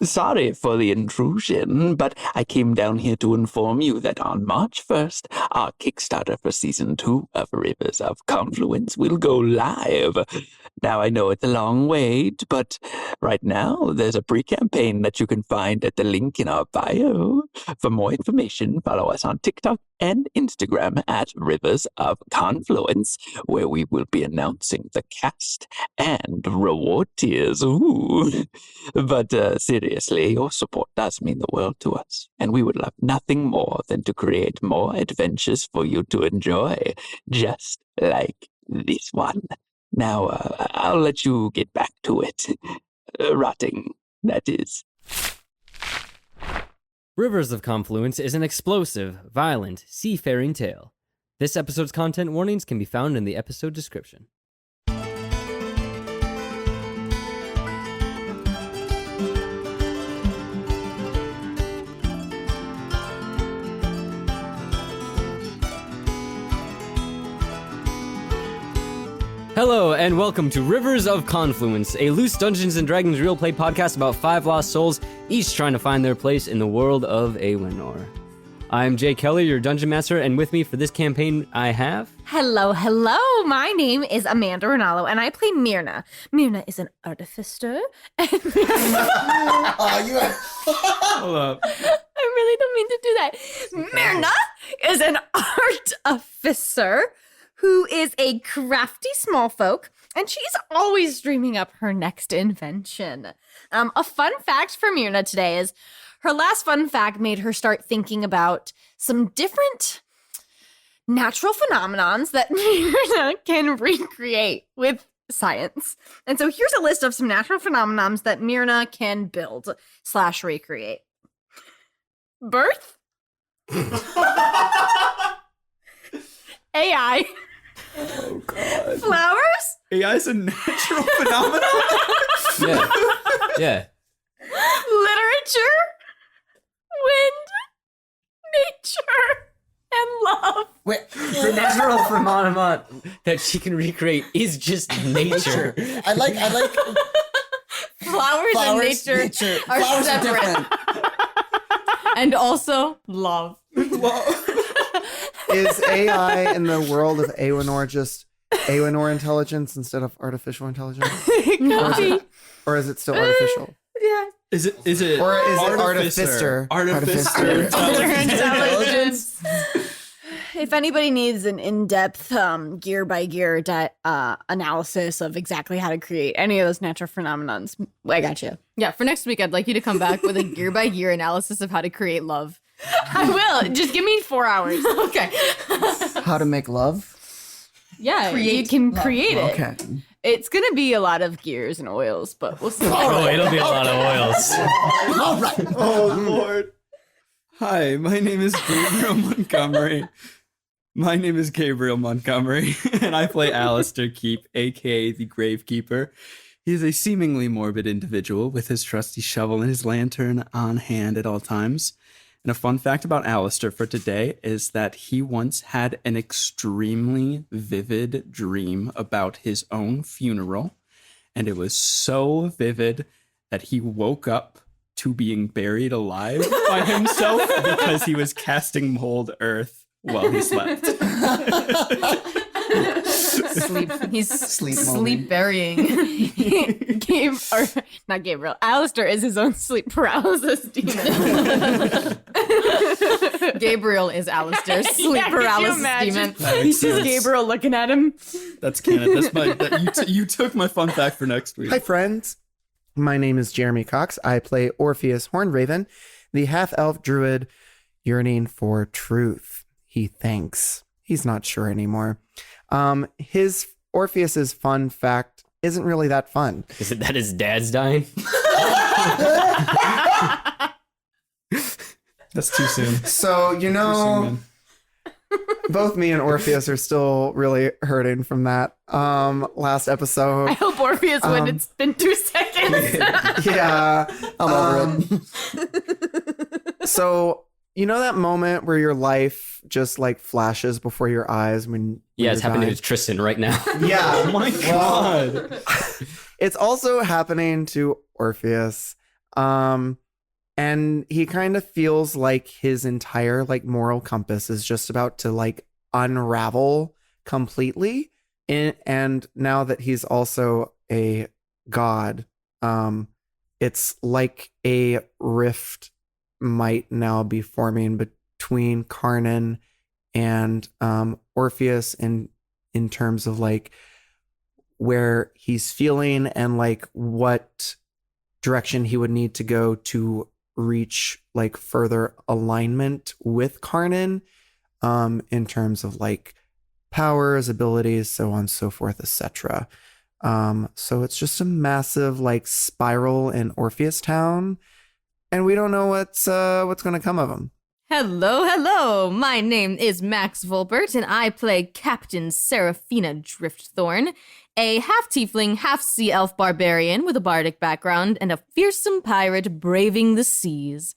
Sorry for the intrusion, but I came down here to inform you that on March 1st, our Kickstarter for Season 2 of Rivers of Confluence will go live. Now, I know it's a long wait, but right now, there's a pre-campaign that you can find at the link in our bio. For more information, follow us on TikTok and Instagram at Rivers of Confluence, where we will be announcing the cast and reward tiers. Ooh. But seriously, your support does mean the world to us, and we would love nothing more than to create more adventures for you to enjoy, just like this one. Now, I'll let you get back to it. Rotting, that is. Rivers of Confluence is an explosive, violent, seafaring tale. This episode's content warnings can be found in the episode description. Hello, and welcome to Rivers of Confluence, a loose Dungeons & Dragons real play podcast about 5 lost souls, each trying to find their place in the world of E21. I'm Jay Keller, your Dungeon Master, and with me for this campaign I have... Hello. My name is Amanda Ranallo, and I play Myrna. Myrna is an artificer. Hold up. I really don't mean to do that. Myrna is an artificer who is a crafty small folk, and she's always dreaming up her next invention. A fun fact for Myrna today is her last fun fact made her start thinking about some different natural phenomenons that Myrna can recreate with science. And so here's a list of some natural phenomenons that Myrna can build/recreate. Birth. AI. Oh, God. Flowers? AI is a natural phenomenon? Yeah. Literature? Wind? Nature? And love? Wait, the natural phenomenon that she can recreate is just nature. I like Flowers and nature are Flowers separate. are different. And also love. Is AI in the world of Awenor just Awenor intelligence instead of artificial intelligence? Or is it still artificial? Yeah. Is it Or is it artificer? Artificer. Intelligence. If anybody needs an in-depth gear by gear analysis of exactly how to create any of those natural phenomenons, I got you. Yeah, for next week, I'd like you to come back with a gear by gear analysis of how to create love. I will. Just give me 4 hours. Okay. How to make love? Yeah, You can create it. Okay. It's going to be a lot of gears and oils, but we'll see. Oh, it'll be a lot of oils. All right. Oh, Lord. Hi, my name is Gabriel Montgomery. And I play Alistair Keep, a.k.a. the Gravekeeper. He is a seemingly morbid individual with his trusty shovel and his lantern on hand at all times. And a fun fact about Alistair for today is that he once had an extremely vivid dream about his own funeral. And it was so vivid that he woke up to being buried alive by himself because he was casting mold earth while he slept. Sleep. He's Sleep sleep burying. Not Gabriel. Alistair is his own sleep paralysis demon. Gabriel is Alistair's sleep paralysis demon. He's just Gabriel looking at him. That's canon. You took my fun fact for next week. Hi, friends. My name is Jeremy Cox. I play Orpheus Hornraven, the half-elf druid yearning for truth. He thinks. He's not sure anymore. Orpheus's fun fact isn't really that fun. Is it that his dad's dying? That's too soon. So, both me and Orpheus are still really hurting from that last episode. I hope Orpheus win. It's been 2 seconds. Yeah. I'm over it. So, that moment where your life just like flashes before your eyes when Yeah, it's you're happening dying? to Tristan right now. Yeah. Oh my God. It's also happening to Orpheus. And he kind of feels like his entire like moral compass is just about to like unravel completely. And now that he's also a god, it's like a rift might now be forming between Karnan and Orpheus in terms of like where he's feeling and like what direction he would need to go to reach like further alignment with Karnan, in terms of like powers, abilities, so on and so forth, etc. So it's just a massive like spiral in Orpheus Town, and we don't know what's going to come of him. Hello. My name is Max Volpert, and I play Captain Seraphina Driftthorn, a half-tiefling, half-sea elf barbarian with a bardic background and a fearsome pirate braving the seas.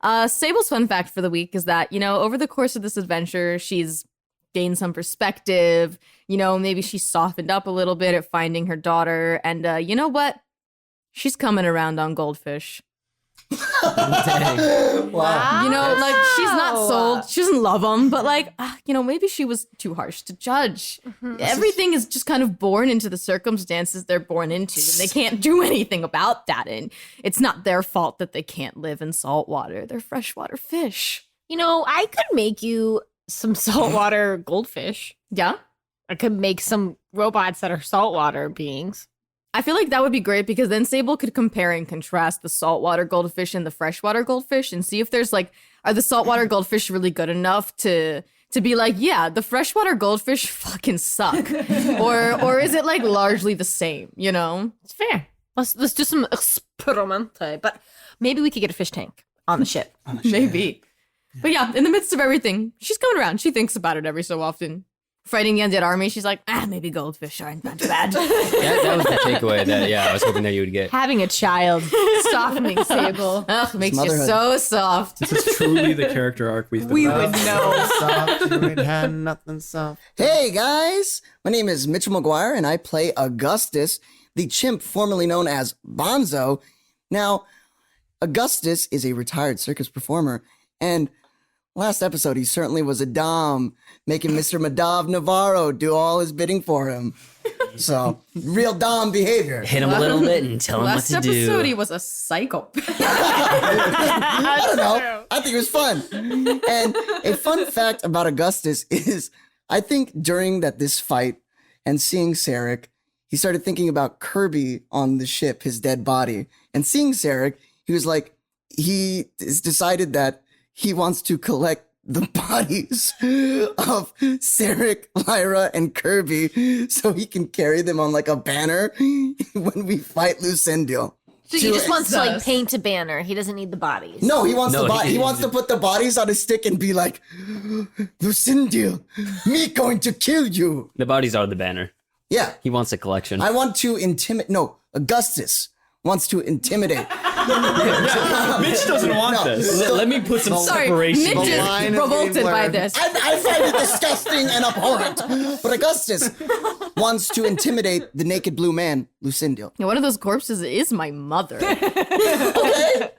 Sable's fun fact for the week is that, over the course of this adventure, she's gained some perspective. Maybe she softened up a little bit at finding her daughter. And you know what? She's coming around on goldfish. Dang. Wow. She's not sold. She doesn't love them, but maybe she was too harsh to judge. Everything is just kind of born into the circumstances they're born into, and they can't do anything about that. And it's not their fault that they can't live in salt water. They're freshwater fish. I could make you some saltwater goldfish. Yeah? I could make some robots that are saltwater beings. I feel like that would be great because then Sable could compare and contrast the saltwater goldfish and the freshwater goldfish and see if there's are the saltwater goldfish really good enough to be like, yeah, the freshwater goldfish fucking suck. or is it largely the same, It's fair. Let's do some experiment. But maybe we could get a fish tank on the ship. Maybe. But yeah, in the midst of everything, she's coming around. She thinks about it every so often. Fighting the undead army, she's like, maybe goldfish aren't that bad. That was the takeaway that, I was hoping that you would get. Having a child, softening Sable. Ugh, makes you so soft. This is truly the character arc we've been We about. would know. Soft, you ain't had nothing soft. Hey guys, my name is Mitchell Maguire and I play Augustus, the chimp formerly known as Bonzo. Now, Augustus is a retired circus performer, and last episode he certainly was a dom, making Mr. Madav Navarro do all his bidding for him. So, real dom behavior. Hit him a little bit and tell him what Last to do. episode, he was a psycho. I don't know. I think it was fun. And a fun fact about Augustus is, I think during this fight and seeing Sarek, he started thinking about Kirby on the ship, his dead body. And seeing Sarek, he was like, he has decided that he wants to collect the bodies of Sarek, Lyra, and Kirby so he can carry them on a banner when we fight Lucendio. So he just wants to paint a banner. He doesn't need the bodies. No, he wants he wants to put the bodies on a stick and be like, Lucendio, me going to kill you. The bodies are the banner. Yeah. He wants a collection. I want to intimidate. No, Augustus wants to intimidate. Mitch doesn't want this. Let me put some Sorry, separation Mitch here. is revolted by this. I find it disgusting and abhorrent. But Augustus wants to intimidate the naked blue man, Lucendio. One of those corpses is my mother. Okay?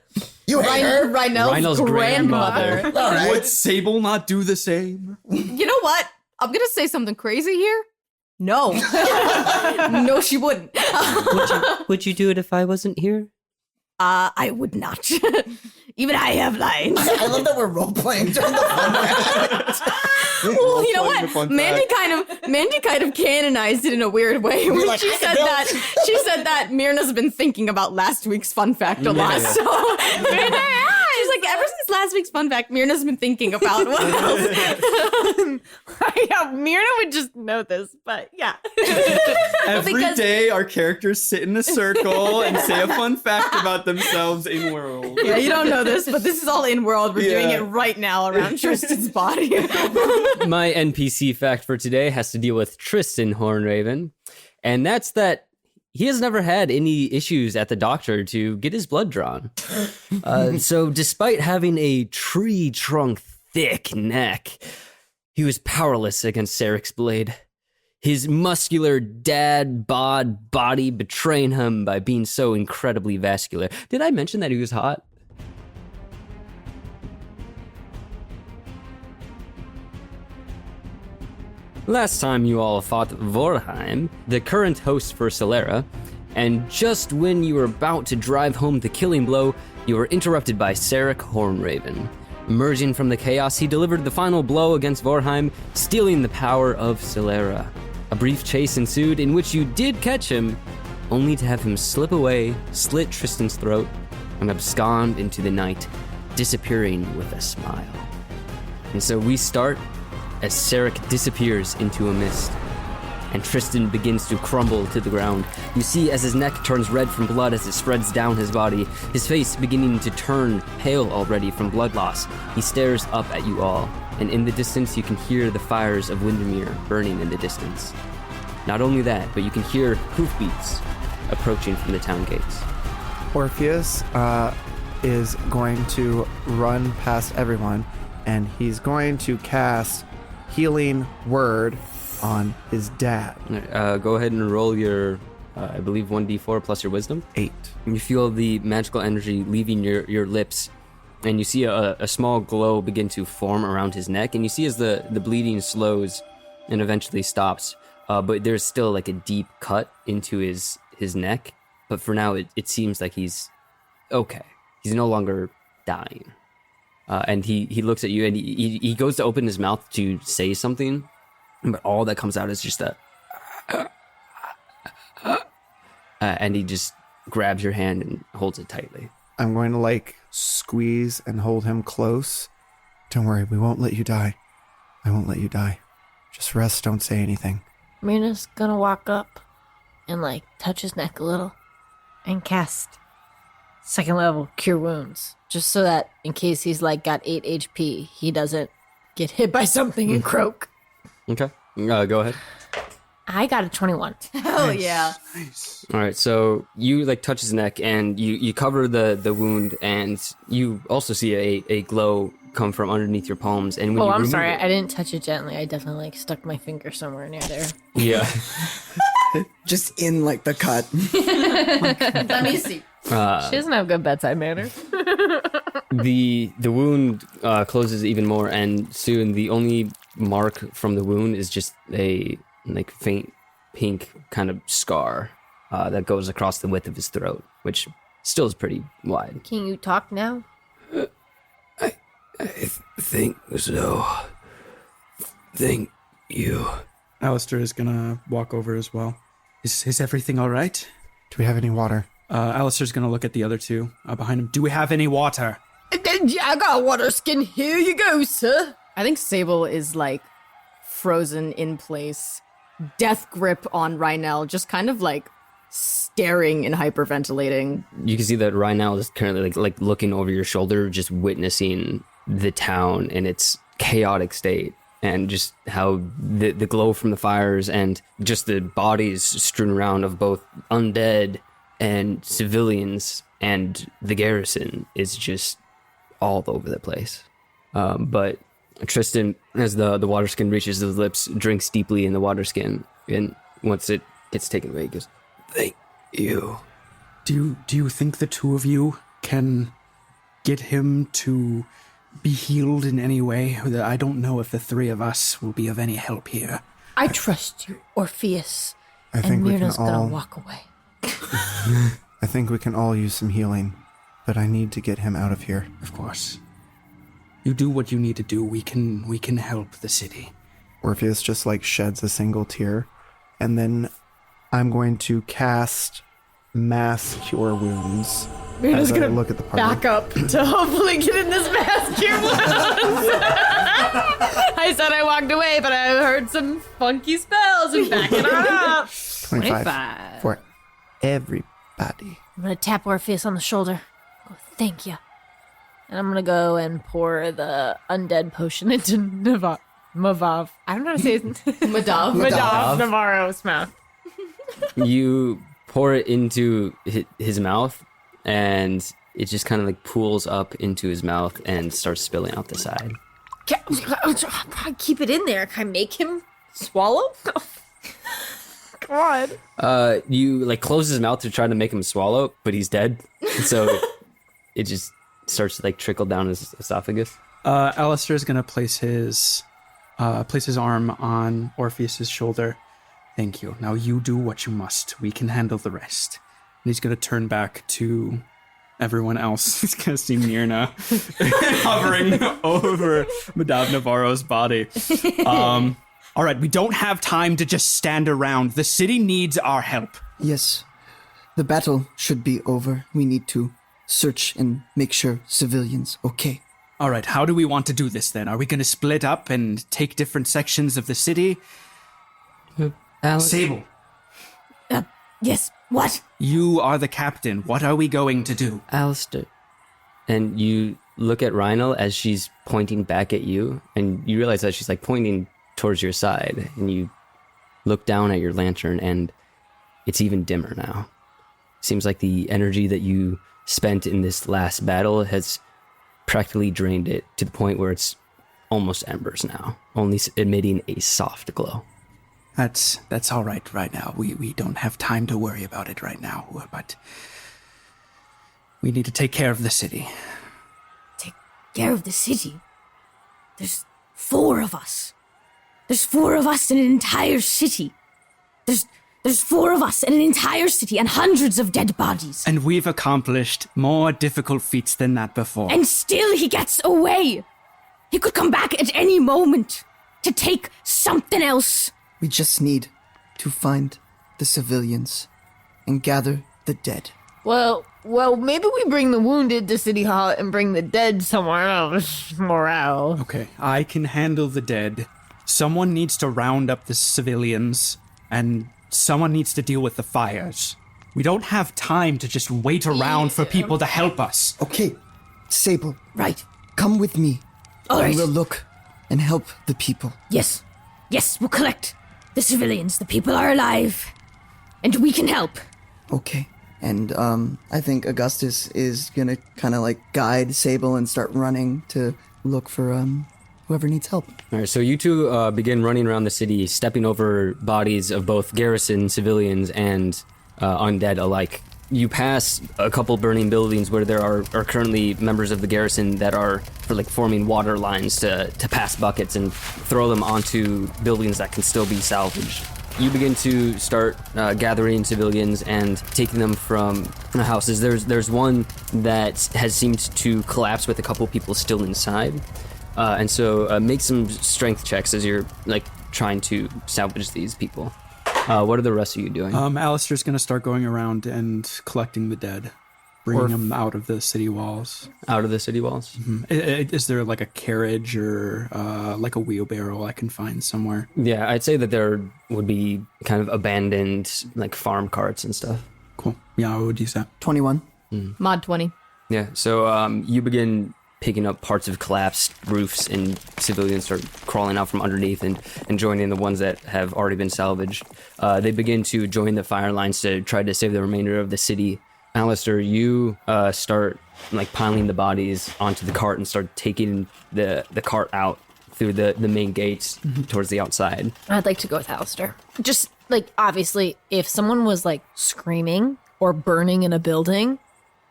You hate her? Rhinel's grandmother. All right. Would Sable not do the same? You know what? I'm going to say something crazy here. No. No, she wouldn't. Would you do it if I wasn't here? I would not. Even I have lines. I love that we're role-playing during the fun fact. Well, you know what? Mandy kind of canonized it in a weird way when she said that Myrna's been thinking about last week's fun fact a lot. So she's like, ever since last week's fun fact, Myrna's been thinking about what else. Yeah, Myrna would just know this, but yeah. Every day, our characters sit in a circle and say a fun fact about themselves in world. Yeah, you don't know this, but this is all in world. We're doing it right now around Tristan's body. My NPC fact for today has to deal with Tristan Hornraven, and that's that he has never had any issues at the doctor to get his blood drawn. So despite having a tree trunk thick neck, he was powerless against Sarek's blade. his muscular dad bod body betraying him by being so incredibly vascular. Did I mention that he was hot? Last time you all fought Vorheim, the current host for Solera, and just when you were about to drive home the killing blow, you were interrupted by Sarek Hornraven. Emerging from the chaos, he delivered the final blow against Vorheim, stealing the power of Solera. A brief chase ensued in which you did catch him, only to have him slip away, slit Tristan's throat, and abscond into the night, disappearing with a smile. And so we start as Sarek disappears into a mist, and Tristan begins to crumble to the ground. You see as his neck turns red from blood as it spreads down his body, his face beginning to turn pale already from blood loss. He stares up at you all, and in the distance you can hear the fires of Windemere burning in the distance. Not only that, but you can hear hoofbeats approaching from the town gates. Orpheus is going to run past everyone, and he's going to cast Healing Word on his dad. Go ahead and roll your, I believe, 1d4 plus your wisdom. 8. You feel the magical energy leaving your lips, and you see a small glow begin to form around his neck, and you see as the bleeding slows and eventually stops, but there's still like a deep cut into his neck, but for now it seems like he's okay. He's no longer dying. And he looks at you, and he goes to open his mouth to say something, but all that comes out is just a... and he just grabs your hand and holds it tightly. I'm going to squeeze and hold him close. Don't worry, we won't let you die. I won't let you die. Just rest, don't say anything. Myrna's gonna walk up and touch his neck a little and cast 2nd level Cure Wounds, just so that in case he's got 8 HP, he doesn't get hit by something and croak. Okay, go ahead. I got a 21. Hell yeah. Nice. All right, so you touch his neck, and you cover the wound, and you also see a glow come from underneath your palms. And when I'm sorry, I didn't touch it gently. I definitely stuck my finger somewhere near there. Yeah. Just in the cut. Let me see. She doesn't have good bedside manner. The wound closes even more, and soon the only mark from the wound is just a faint pink kind of scar that goes across the width of his throat, which still is pretty wide. Can you talk now? I think so. Thank you. Alistair is gonna walk over as well. Is everything all right? Do we have any water? Alistair's gonna look at the other two behind him. Do we have any water? I got a water skin. Here you go, sir. I think Sable is frozen in place, death grip on Ranallo, just kind of staring and hyperventilating. You can see that Ranallo is currently looking over your shoulder, just witnessing the town in its chaotic state, and just how the glow from the fires and just the bodies strewn around of both undead and civilians and the garrison is just all over the place. But Tristan, as the water skin reaches his lips, drinks deeply in the water skin, and once it gets taken away, he goes, Thank you. Do you think the two of you can get him to be healed in any way? I don't know if the three of us will be of any help here. I trust you, Orpheus. I think and we Myrna's can all... gonna walk away. I think we can all use some healing, but I need to get him out of here. Of course. You do what you need to do. We can help the city. Orpheus just sheds a single tear, and then I'm going to cast Mass Cure Wounds. Myrna's as I gonna look at the party. back up to hopefully get in this mass cure wounds. I said I walked away, but I heard some funky spells and backing up. 25 for everybody. I'm gonna tap Orpheus on the shoulder. Go, thank you. And I'm gonna go and pour the undead potion into Mavav. I don't know how to say his Madav. Madav Navarro's mouth. you pour it into his mouth, and it just kind of pools up into his mouth and starts spilling out the side. I'll probably keep it in there. Can I make him swallow? Come on. You like close his mouth to try to make him swallow, but he's dead. So it just starts to like trickle down his esophagus. Alistair is going to place his arm on Orpheus's shoulder. Thank you. Now you do what you must. We can handle the rest. And he's going to turn back to everyone else. He's going to see Myrna hovering over Madame Navarro's body. All right, we don't have time to just stand around. The city needs our help. Yes. The battle should be over. We need to search and make sure civilians okay. All right, how do we want to do this then? Are we going to split up and take different sections of the city? Sable, Yes, what? you are the captain. What are we going to do? Alistair. And you look at Ranallo as she's pointing back at you, and you realize that she's like pointing towards your side, and you look down at your lantern, and it's even dimmer now. Seems like the energy that you spent in this last battle has practically drained it to the point where it's almost embers now, only emitting a soft glow. That's all right now. We don't have time to worry about it right now, but we need to take care of the city. Take care of the city? There's 4 of us. There's 4 of us in an entire city. There's 4 of us in an entire city and hundreds of dead bodies. And we've accomplished more difficult feats than that before. And still he gets away. He could come back at any moment to take something else. We just need to find the civilians and gather the dead. Well, maybe we bring the wounded to City Hall and bring the dead somewhere else. Morale. Okay, I can handle the dead. Someone needs to round up the civilians, and someone needs to deal with the fires. We don't have time to just wait around for people to help us. Okay, Sable, Right. come with me. All right. And we'll look and help the people. Yes, we'll collect the civilians. The people are alive. And we can help. Okay. And I think Augustus is gonna kind of like guide Sable and start running to look for whoever needs help. All right, so you two begin running around the city, stepping over bodies of both garrison, civilians, and undead alike. You pass a couple burning buildings where there are currently members of the garrison that are forming water lines to pass buckets and throw them onto buildings that can still be salvaged. You begin to start gathering civilians and taking them from the houses. There's one that has seemed to collapse with a couple people still inside. And so make some strength checks as you're trying to salvage these people. What are the rest of you doing? Alistair's going to start going around and collecting the dead, bringing them out of the city walls. Out of the city walls? Mm-hmm. Is there like a carriage or like a wheelbarrow I can find somewhere? Yeah, I'd say that there would be kind of abandoned farm carts and stuff. Cool. Yeah, what would you say? 21. Mod 20. Yeah, so you begin picking up parts of collapsed roofs, and civilians start crawling out from underneath and joining the ones that have already been salvaged. They begin to join the fire lines to try to save the remainder of the city. Alistair, you start piling the bodies onto the cart and start taking the cart out through the main gates towards the outside. I'd like to go with Alistair. Just obviously, if someone was screaming or burning in a building,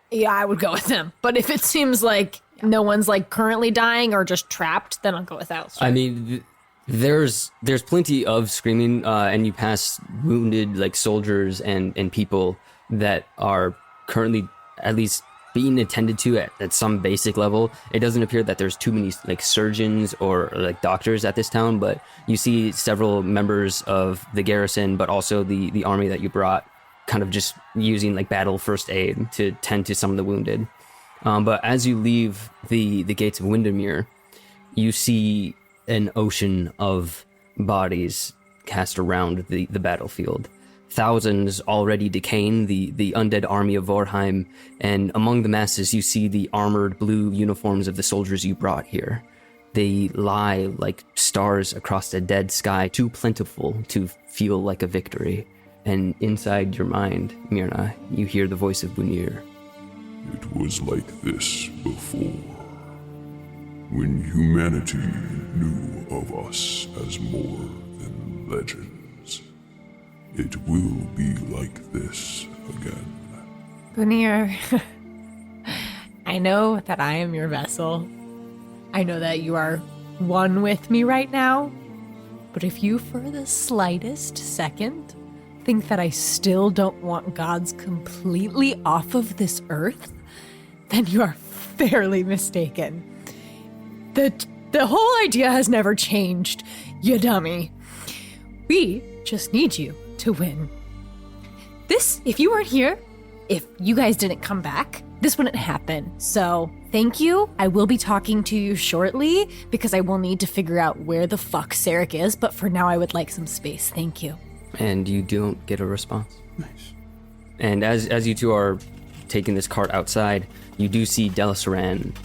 yeah, I would go with them. But if it seems like no one's currently dying or just trapped, then I'll go with Alistair. I mean, there's plenty of screaming, and you pass wounded soldiers and people that are currently at least being attended to at some basic level. It doesn't appear that there's too many surgeons or doctors at this town, but you see several members of the garrison, but also the army that you brought, kind of just using battle first aid to tend to some of the wounded. But as you leave the gates of Windemere, you see an ocean of bodies cast around the battlefield. Thousands already decaying, the undead army of Vorheim, and among the masses you see the armored blue uniforms of the soldiers you brought here. They lie like stars across a dead sky, too plentiful to feel like a victory. And inside your mind, Myrna, you hear the voice of Windemere. It was like this before, when humanity knew of us as more than legends. it will be like this again. Gunir, I know that I am your vessel. I know that you are one with me right now. But if you for the slightest second think that I still don't want gods completely off of this earth, then you are fairly mistaken. The whole idea has never changed, you dummy. We just need you to win. This, if you weren't here, if you guys didn't come back, this wouldn't happen. So, thank you. I will be talking to you shortly because I will need to figure out where the fuck Sarek is, but for now I would like some space. Thank you. And you don't get a response. Nice. And as you two are taking this cart outside, you do see Delasaran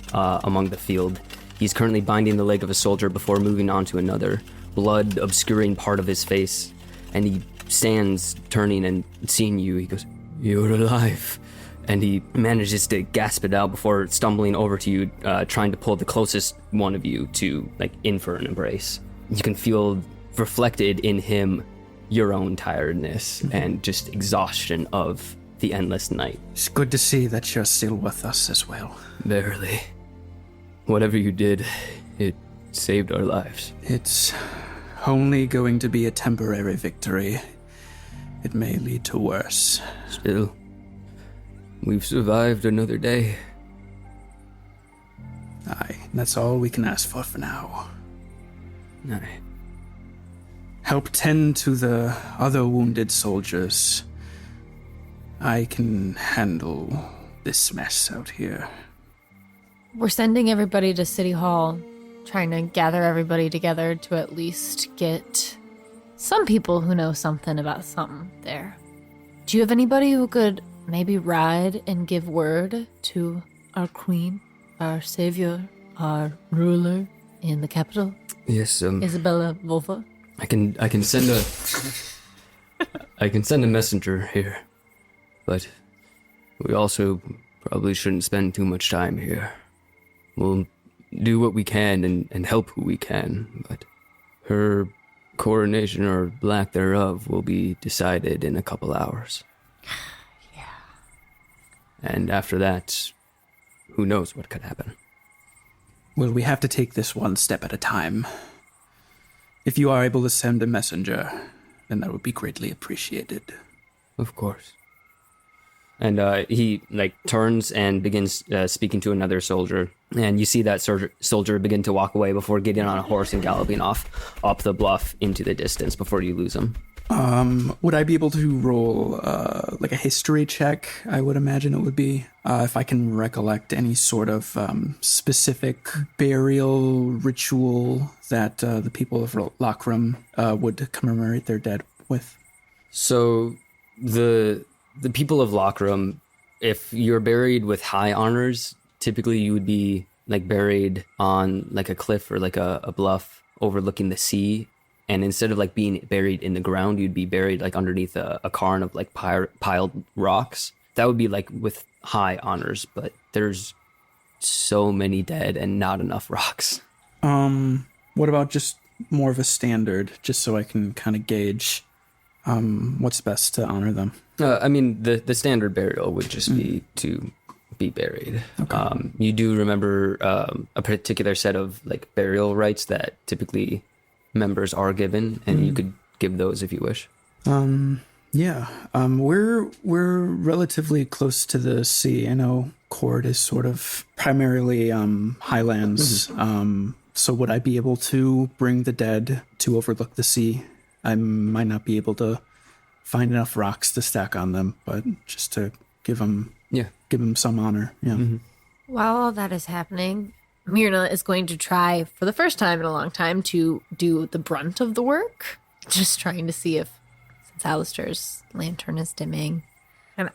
among the field. He's currently binding the leg of a soldier before moving on to another, blood obscuring part of his face. And he stands turning and seeing you. He goes, "You're alive." And he manages to gasp it out before stumbling over to you, trying to pull the closest one of you to, in for an embrace. You can feel reflected in him your own tiredness and just exhaustion of the endless night. It's good to see that you're still with us as well. Barely. Whatever you did, it saved our lives. It's only going to be a temporary victory. It may lead to worse. Still, we've survived another day. Aye, that's all we can ask for now. Aye. Help tend to the other wounded soldiers. I can handle this mess out here. We're sending everybody to City Hall, trying to gather everybody together to at least get some people who know something about something there. Do you have anybody who could maybe ride and give word to our queen, our savior, our ruler in the capital? Yes, Isabella Volpert? I can send a messenger here, but we also probably shouldn't spend too much time here. We'll do what we can and help who we can, but her coronation or lack thereof will be decided in a couple hours. Yeah. And after that, who knows what could happen. Well, we have to take this one step at a time. If you are able to send a messenger, then that would be greatly appreciated. Of course. And he turns and begins speaking to another soldier, and you see that soldier begin to walk away before getting on a horse and galloping off up the bluff into the distance before you lose him. Would I be able to roll a history check? I would imagine it would be if I can recollect any sort of specific burial ritual that the people of Lockram would commemorate their dead with. So the people of Lockram, if you're buried with high honors, typically you would be buried on a cliff or a bluff overlooking the sea. And instead of being buried in the ground, you'd be buried underneath a cairn of piled rocks. That would be with high honors, but there's so many dead and not enough rocks. What about just more of a standard, just so I can kind of gauge what's best to honor them? The standard burial would just be to be buried. Okay. You do remember a particular set of burial rites that typically members are given, and you could give those if you wish. Yeah. We're relatively close to the sea. I know Cord is sort of primarily highlands. So would I be able to bring the dead to overlook the sea? I might not be able to find enough rocks to stack on them, but just to give them some honor. Yeah. Mm-hmm. While all that is happening, Myrna is going to try, for the first time in a long time, to do the brunt of the work. Just trying to see if, since Alistair's lantern is dimming, and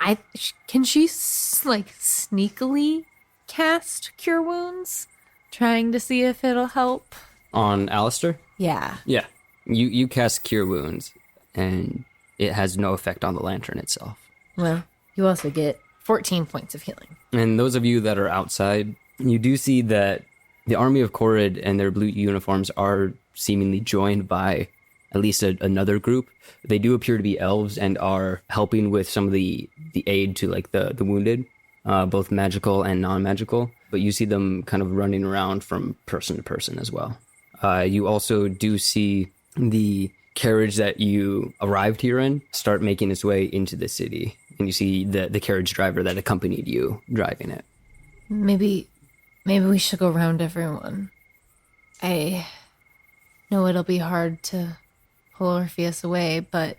can she sneakily cast Cure Wounds? Trying to see if it'll help. On Alistair? Yeah. Yeah. You cast Cure Wounds, and it has no effect on the lantern itself. Well, you also get 14 points of healing. And those of you that are outside, you do see that the army of Korrid and their blue uniforms are seemingly joined by at least another group. They do appear to be elves and are helping with some of the aid to like the wounded, both magical and non-magical. But you see them kind of running around from person to person as well. You also do see the carriage that you arrived here in start making its way into the city. And you see the carriage driver that accompanied you driving it. Maybe we should go around everyone. I know it'll be hard to pull Orpheus away, but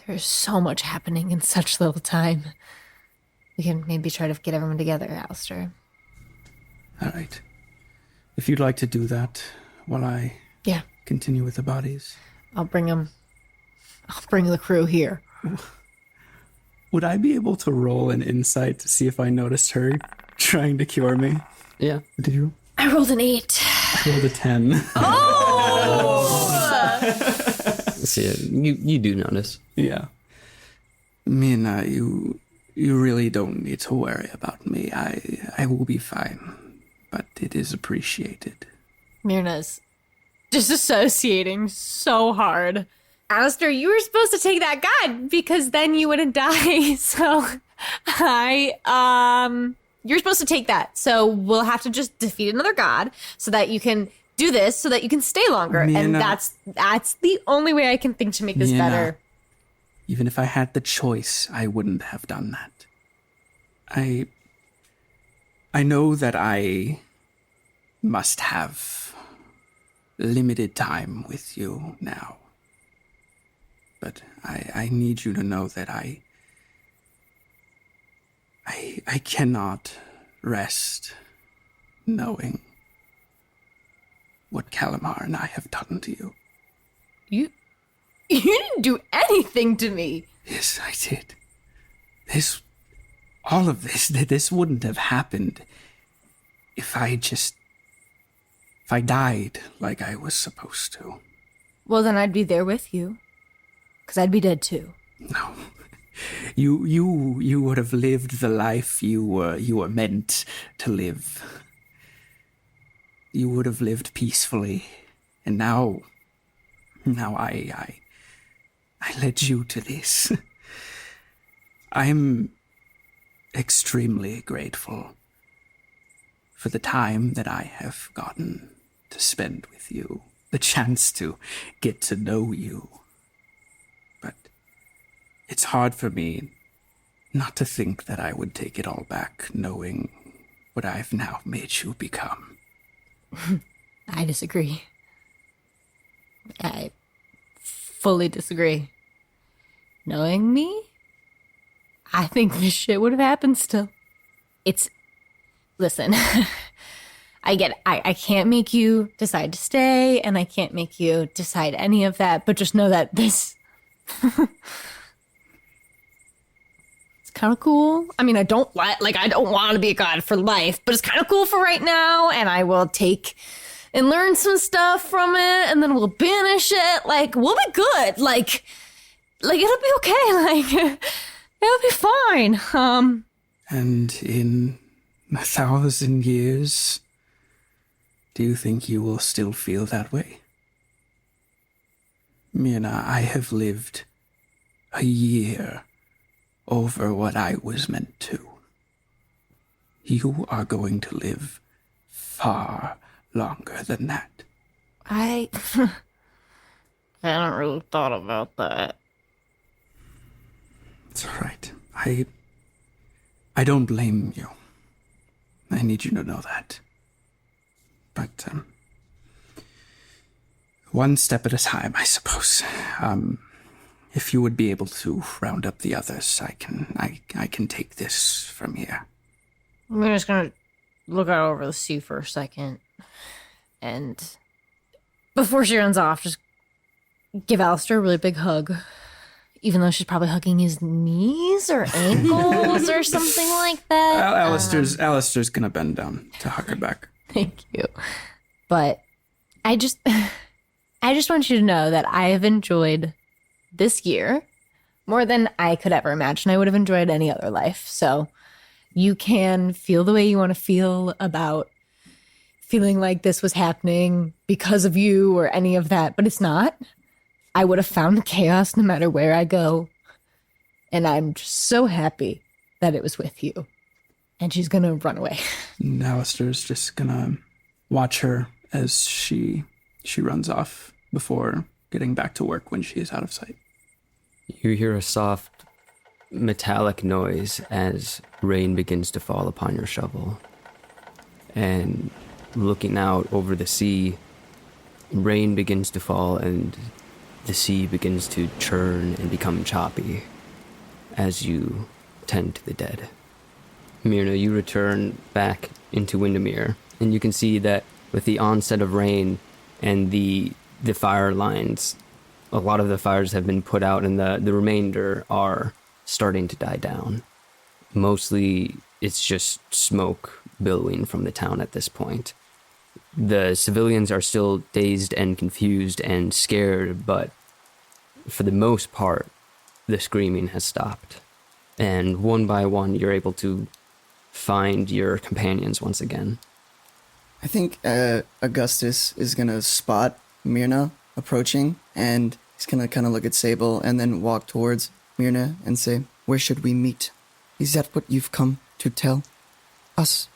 there's so much happening in such little time. We can maybe try to get everyone together, Alistair. All right. If you'd like to do that while I continue with the bodies. I'll bring them. I'll bring the crew here. Would I be able to roll an insight to see if I noticed her trying to cure me? Yeah. Did you? I rolled an 8. I rolled a 10. So you do notice. Yeah. Myrna, you really don't need to worry about me. I will be fine. But it is appreciated. Myrna's disassociating so hard. Alistair, you were supposed to take that god because then you wouldn't die. So you're supposed to take that. So we'll have to just defeat another god so that you can do this so that you can stay longer. Myrna, and that's the only way I can think to make this Myrna, better. Even if I had the choice, I wouldn't have done that. I know that I must have limited time with you now. But I need you to know that I cannot rest knowing what Calamar and I have done to you. You didn't do anything to me. Yes, I did. All of this wouldn't have happened if I died like I was supposed to. Well, then I'd be there with you. Because I'd be dead too. No. You would have lived the life you were meant to live. You would have lived peacefully. And now I led you to this. I'm extremely grateful for the time that I have gotten to spend with you, the chance to get to know you. But it's hard for me not to think that I would take it all back, knowing what I've now made you become. I disagree. I fully disagree. Knowing me, I think this shit would have happened still. Listen, I get it. I can't make you decide to stay, and I can't make you decide any of that, but just know that this... it's kind of cool. I mean, I don't want to be a god for life, but it's kind of cool for right now, and I will take and learn some stuff from it, and then we'll banish it. Like, we'll be good. Like it'll be okay. Like, it'll be fine. And in 1,000 years, do you think you will still feel that way? Myrna, I have lived a year over what I was meant to. You are going to live far longer than that. I hadn't really thought about that. It's all right. I don't blame you. I need you to know that. But, one step at a time, I suppose. If you would be able to round up the others, I can take this from here. I'm just gonna look out over the sea for a second. And before she runs off, just give Alistair a really big hug. Even though she's probably hugging his knees or ankles or something like that. Alistair's gonna bend down to hug her back. Thank you. But I just want you to know that I have enjoyed this year more than I could ever imagine I would have enjoyed any other life. So you can feel the way you want to feel about feeling like this was happening because of you or any of that, but it's not. I would have found the chaos no matter where I go. And I'm just so happy that it was with you. And she's going to run away. And Alistair's just gonna watch her as she runs off before getting back to work when she is out of sight. You hear a soft metallic noise as rain begins to fall upon your shovel. And looking out over the sea, rain begins to fall and the sea begins to churn and become choppy as you tend to the dead. Myrna, you return back into Windemere, and you can see that with the onset of rain and the fire lines, a lot of the fires have been put out and the remainder are starting to die down. Mostly it's just smoke billowing from the town at this point. The civilians are still dazed and confused and scared, but for the most part, the screaming has stopped. And one by one, you're able to find your companions once again. I think Augustus is going to spot Myrna approaching, and he's going to kind of look at Sable and then walk towards Myrna and say, "Where should we meet? Is that what you've come to tell us?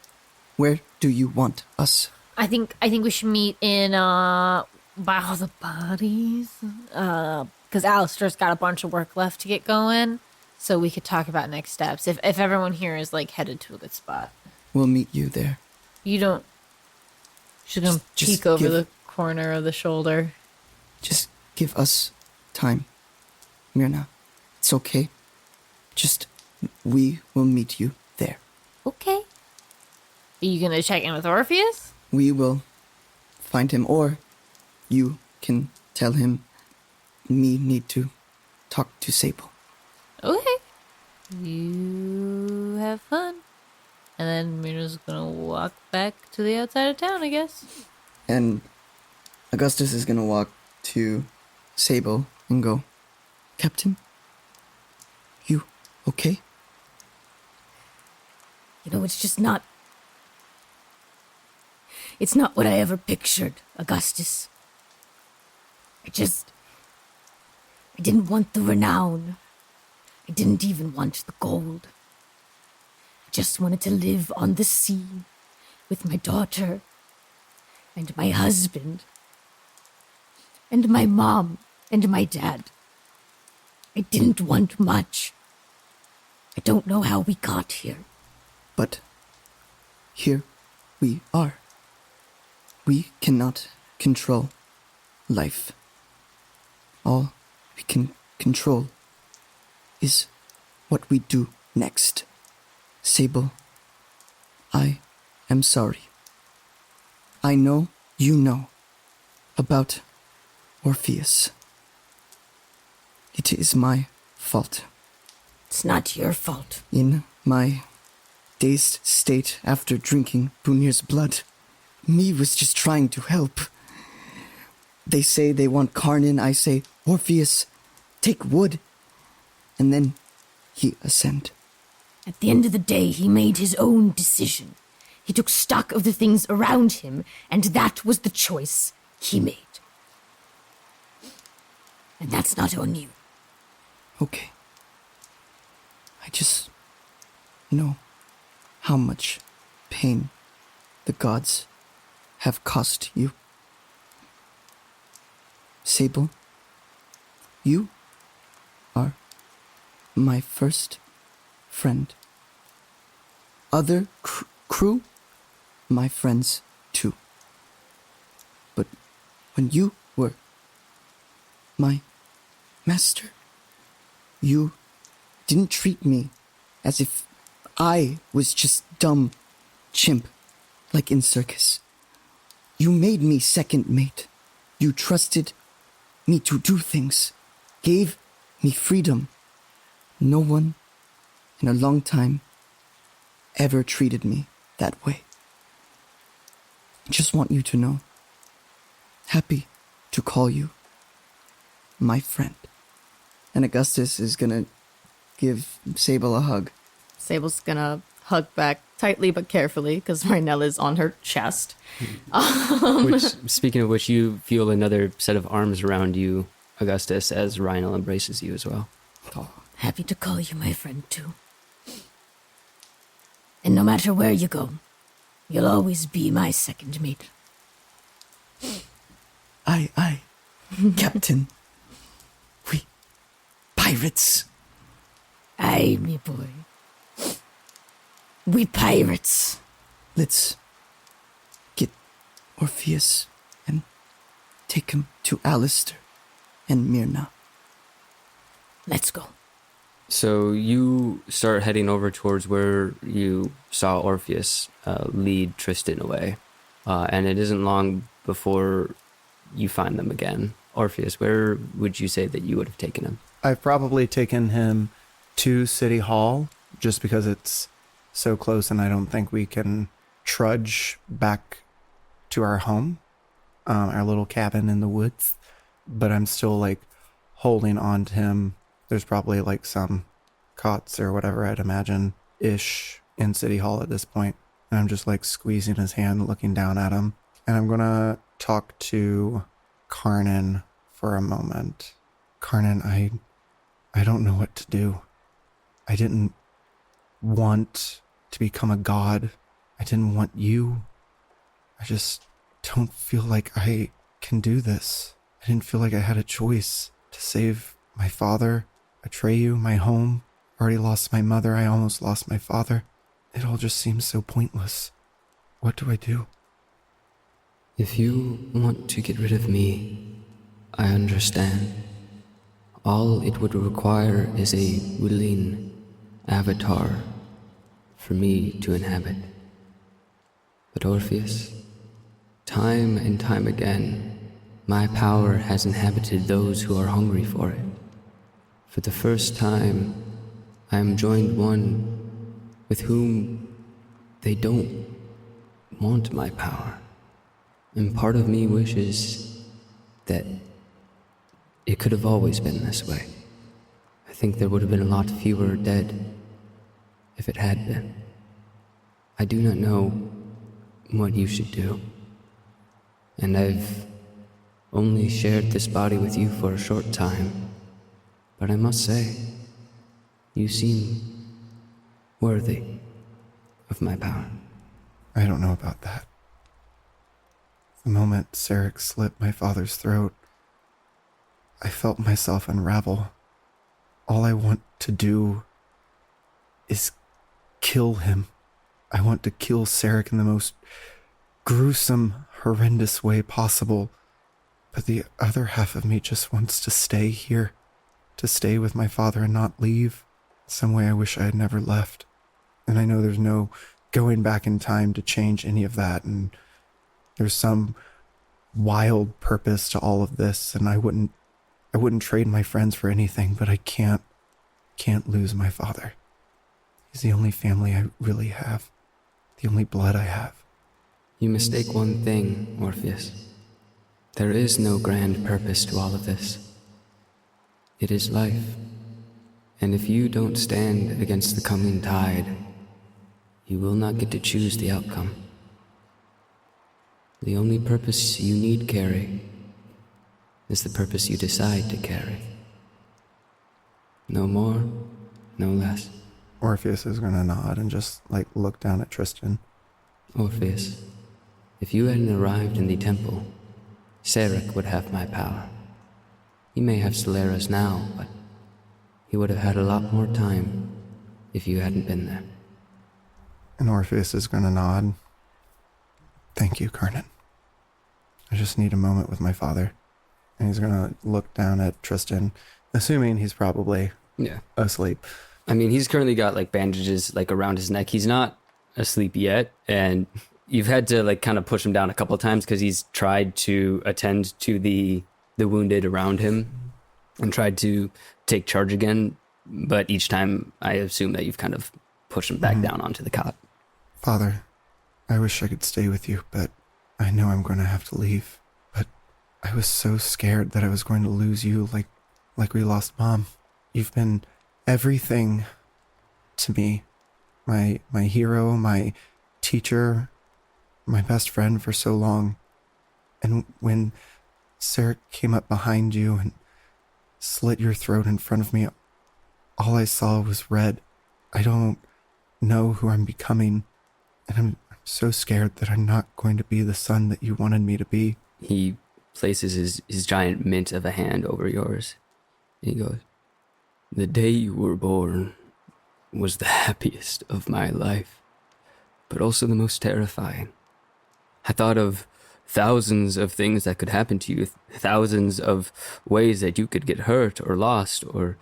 Where do you want us?" I think we should meet in by all the bodies. Because Alistair's got a bunch of work left to get going. So we could talk about next steps. If everyone here is like headed to a good spot. We'll meet you there. You don't. She's gonna peek over the corner of the shoulder. Just give us time, Myrna. It's okay. Just, we will meet you there. Okay. Are you gonna check in with Orpheus? We will find him, or you can tell him me need to talk to Sable. Okay. You have fun. And then Myrna's gonna walk back to the outside of town, I guess. And Augustus is gonna walk to Sable and go, "Captain, you okay?" You know, it's just not... It's not what I ever pictured, Augustus. I didn't want the renown. I didn't even want the gold. I just wanted to live on the sea with my daughter and my husband and my mom and my dad. I didn't want much. I don't know how we got here. But here we are. We cannot control life. All we can control is what we do next. Sable, I am sorry. I know you know about Orpheus. It is my fault. It's not your fault. In my dazed state after drinking Bunir's blood, me was just trying to help. They say they want Karnan. I say, "Orpheus, take wood." And then he ascend. At the end of the day, he made his own decision. He took stock of the things around him, and that was the choice he made. And that's not on you. Okay. I just know how much pain the gods have cost you. Sable, you are my first friend. Other crew, my friends too. But when you were my master, you didn't treat me as if I was just dumb chimp like in circus. You made me second mate. You trusted me to do things, gave me freedom. No one in a long time ever treated me that way. I just want you to know, happy to call you my friend. And Augustus is gonna give Sable a hug. Sable's gonna hug back tightly but carefully because Ranallo's on her chest. Which, speaking of which, you feel another set of arms around you, Augustus, as Rhinal embraces you as well. Happy to call you my friend, too. And no matter where you go, you'll always be my second mate. Aye, Captain. We pirates. Aye, me boy. We pirates. Let's get Orpheus and take him to Alistair and Myrna. Let's go. So you start heading over towards where you saw Orpheus lead Tristan away. And it isn't long before you find them again. Orpheus, where would you say that you would have taken him? I've probably taken him to City Hall just because it's so close and I don't think we can trudge back to our home, our little cabin in the woods. But I'm still like holding on to him. There's probably like some cots or whatever, I'd imagine, ish in City Hall at this point. And I'm just like squeezing his hand, looking down at him. And I'm going to talk to Karnan for a moment. Karnan, I don't know what to do. I didn't want to become a god. I didn't want you. I just don't feel like I can do this. I didn't feel like I had a choice to save my father, Atreyu, my home. Already lost my mother. I almost lost my father. It all just seems so pointless. What do I do? If you want to get rid of me, I understand. All it would require is a willing avatar for me to inhabit. But Orpheus, time and time again, my power has inhabited those who are hungry for it. For the first time, I am joined one with whom they don't want my power. And part of me wishes that it could have always been this way. I think there would have been a lot fewer dead if it had been. I do not know what you should do. And I've only shared this body with you for a short time. But I must say, you seem worthy of my power. I don't know about that. The moment Sarek slit my father's throat, I felt myself unravel. All I want to do is kill him. I want to kill Sarek in the most gruesome, horrendous way possible. But the other half of me just wants to stay here, to stay with my father and not leave. Some way I wish I had never left. And I know there's no going back in time to change any of that, and there's some wild purpose to all of this, and I wouldn't trade my friends for anything, but I can't lose my father. He's the only family I really have, the only blood I have. You mistake one thing, Orpheus. There is no grand purpose to all of this. It is life. And if you don't stand against the coming tide, you will not get to choose the outcome. The only purpose you need carry is the purpose you decide to carry. No more, no less. Orpheus is going to nod and just like look down at Tristan. Orpheus, if you hadn't arrived in the temple, Sarek would have my power. He may have Solera's now, but he would have had a lot more time if you hadn't been there. And Orpheus is going to nod. Thank you, Karnan. I just need a moment with my father. And he's going to look down at Tristan, assuming he's probably asleep. I mean, he's currently got like bandages like around his neck. He's not asleep yet, and you've had to like kind of push him down a couple of times because he's tried to attend to the wounded around him and tried to take charge again. But each time, I assume that you've kind of pushed him back down onto the cot. Father, I wish I could stay with you, but I know I'm going to have to leave. But I was so scared that I was going to lose you like we lost Mom. You've been everything to me. my hero, my teacher, my best friend for so long. And when Sarah came up behind you and slit your throat in front of me, all I saw was red. I don't know who I'm becoming, and I'm so scared that I'm not going to be the son that you wanted me to be. He places his giant mint of a hand over yours. And he goes, "The day you were born was the happiest of my life, but also the most terrifying. I thought of thousands of things that could happen to you, thousands of ways that you could get hurt or lost, or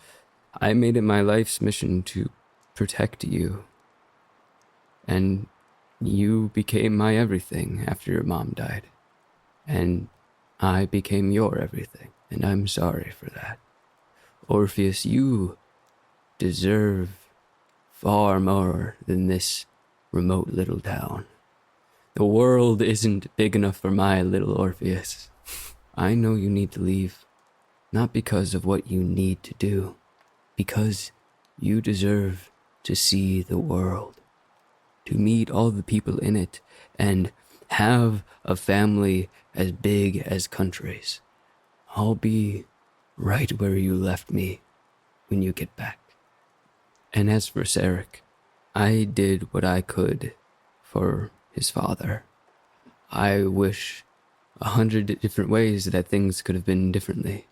I made it my life's mission to protect you. And you became my everything after your mom died. And I became your everything, and I'm sorry for that. Orpheus, you deserve far more than this remote little town. The world isn't big enough for my little Orpheus. I know you need to leave, not because of what you need to do, because you deserve to see the world, to meet all the people in it, and have a family as big as countries. I'll be right where you left me when you get back. And as for Sarek, I did what I could for his father. I wish 100 different ways that things could have been differently.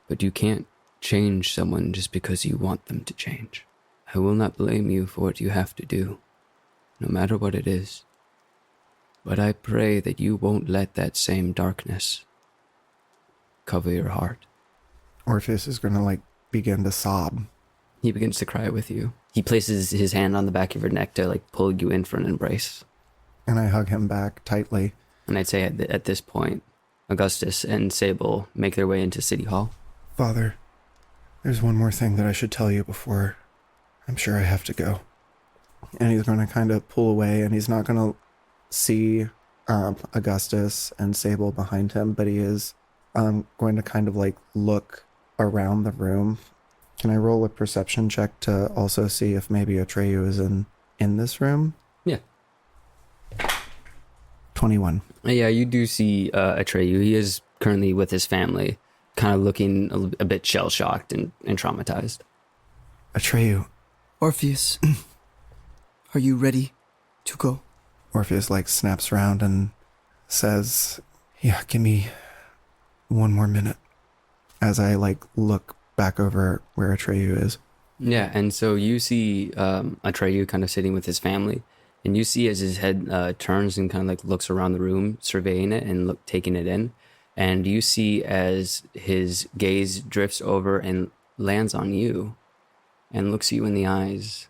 But you can't change someone just because you want them to change. I will not blame you for what you have to do, no matter what it is. But I pray that you won't let that same darkness cover your heart." Orpheus is going to begin to sob. He begins to cry with you. He places his hand on the back of your neck to pull you in for an embrace. And I hug him back tightly. And I'd say at this point, Augustus and Sable make their way into City Hall. Father, there's one more thing that I should tell you before I'm sure I have to go. And he's going to kind of pull away, and he's not going to see Augustus and Sable behind him, but he is going to kind of look around the room. Can I roll a perception check to also see if maybe Atreyu is in this room? Yeah. 21. Yeah, you do see Atreyu. He is currently with his family, kind of looking a bit shell-shocked and traumatized. Atreyu. Orpheus, are you ready to go? Orpheus snaps around and says, "Yeah, give me one more minute," as I look back over where Atreyu is. Yeah, and so you see Atreyu kind of sitting with his family, and you see as his head turns and kind of looks around the room, surveying it and taking it in, and you see as his gaze drifts over and lands on you and looks you in the eyes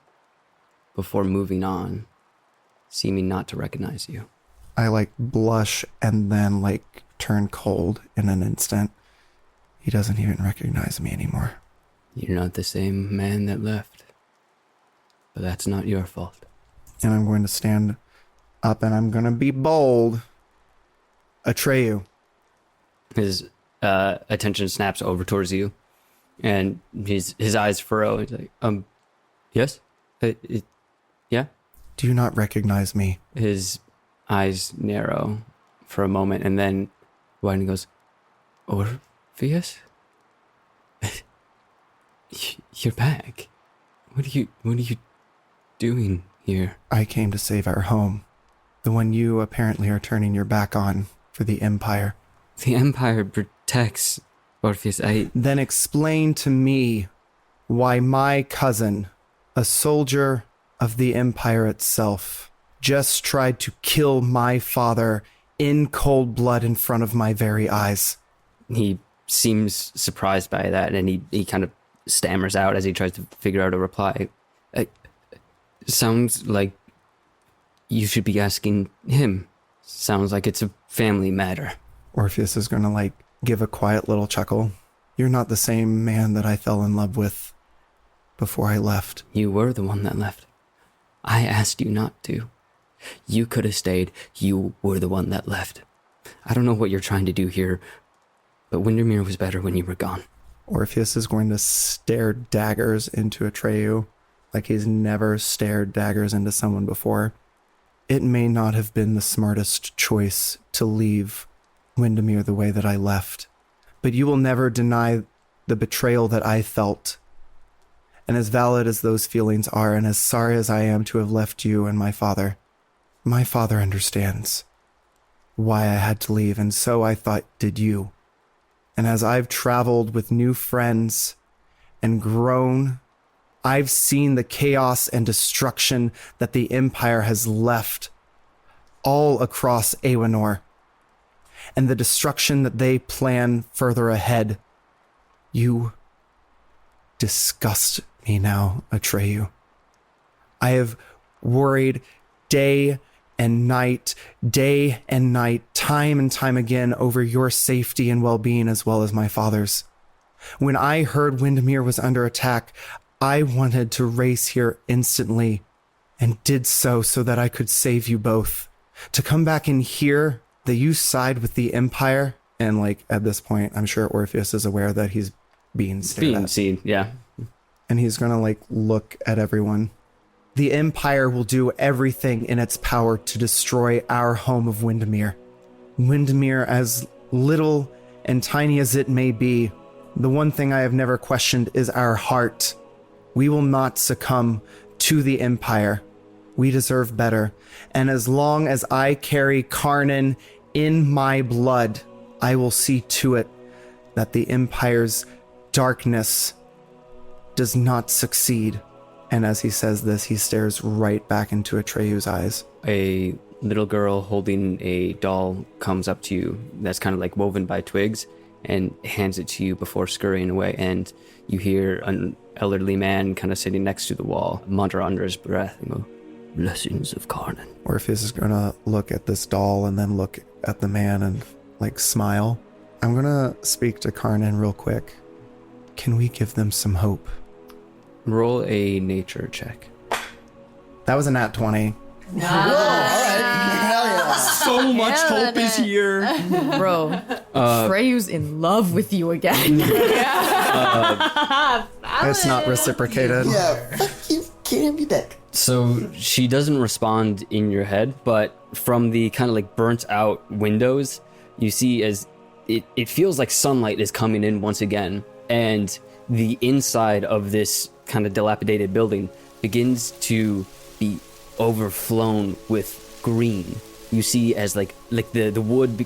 before moving on, seeming not to recognize you. I blush and then turn cold in an instant. He doesn't even recognize me anymore. You're not the same man that left, but that's not your fault. And I'm going to stand up and I'm going to be bold. Atreyu. His attention snaps over towards you, and his eyes furrow. He's like, yes? Yeah? Do you not recognize me? His eyes narrow for a moment, and then widen and goes, Orpheus? You're back. What are you doing here? I came to save our home. The one you apparently are turning your back on for the Empire. The Empire protects Orpheus. Then explain to me why my cousin, a soldier of the Empire itself, just tried to kill my father in cold blood in front of my very eyes. He seems surprised by that, and he kind of stammers out as he tries to figure out a reply. Sounds like you should be asking him. Sounds like it's a family matter. Orpheus is going to give a quiet little chuckle. You're not the same man that I fell in love with before I left. You were the one that left. I asked you not to. You could have stayed. You were the one that left. I don't know what you're trying to do here, but Windemere was better when you were gone. Orpheus is going to stare daggers into Atreyu like he's never stared daggers into someone before. It may not have been the smartest choice to leave Windemere the way that I left, but you will never deny the betrayal that I felt. And as valid as those feelings are, and as sorry as I am to have left you and my father understands why I had to leave, and so I thought did you. And as I've traveled with new friends and grown, I've seen the chaos and destruction that the Empire has left all across Awenor, and the destruction that they plan further ahead. You disgust me now, Atreyu. I have worried day and night, time and time again over your safety and well-being as well as my father's. When I heard Windemere was under attack, I wanted to race here instantly and did so that I could save you both. To come back and hear that you side with the Empire, and like at this point, I'm sure Orpheus is aware that he's being stared at. Seen, yeah. And he's gonna like look at everyone. The Empire will do everything in its power to destroy our home of Windemere. Windemere, as little and tiny as it may be, the one thing I have never questioned is our heart. We will not succumb to the Empire. We deserve better. And as long as I carry Karnan in my blood, I will see to it that the Empire's darkness does not succeed. And as he says this, he stares right back into Atreyu's eyes. A little girl holding a doll comes up to you that's kind of like woven by twigs and hands it to you before scurrying away. And you hear an elderly man kind of sitting next to the wall mutter under his breath and go, "Blessings of Karnan." Orpheus is going to look at this doll and then look at the man and like smile. I'm going to speak to Karnan real quick. Can we give them some hope? Roll a nature check. That was a nat 20. Whoa, all right. Hell yeah. So much hope is here. Bro, Treyu's in love with you again. It's not reciprocated. Yeah, fuck you. Can't be back. So she doesn't respond in your head, but from the kind of like burnt out windows, you see as it feels like sunlight is coming in once again, and the inside of this kind of dilapidated building begins to be overflown with green. You see as like the wood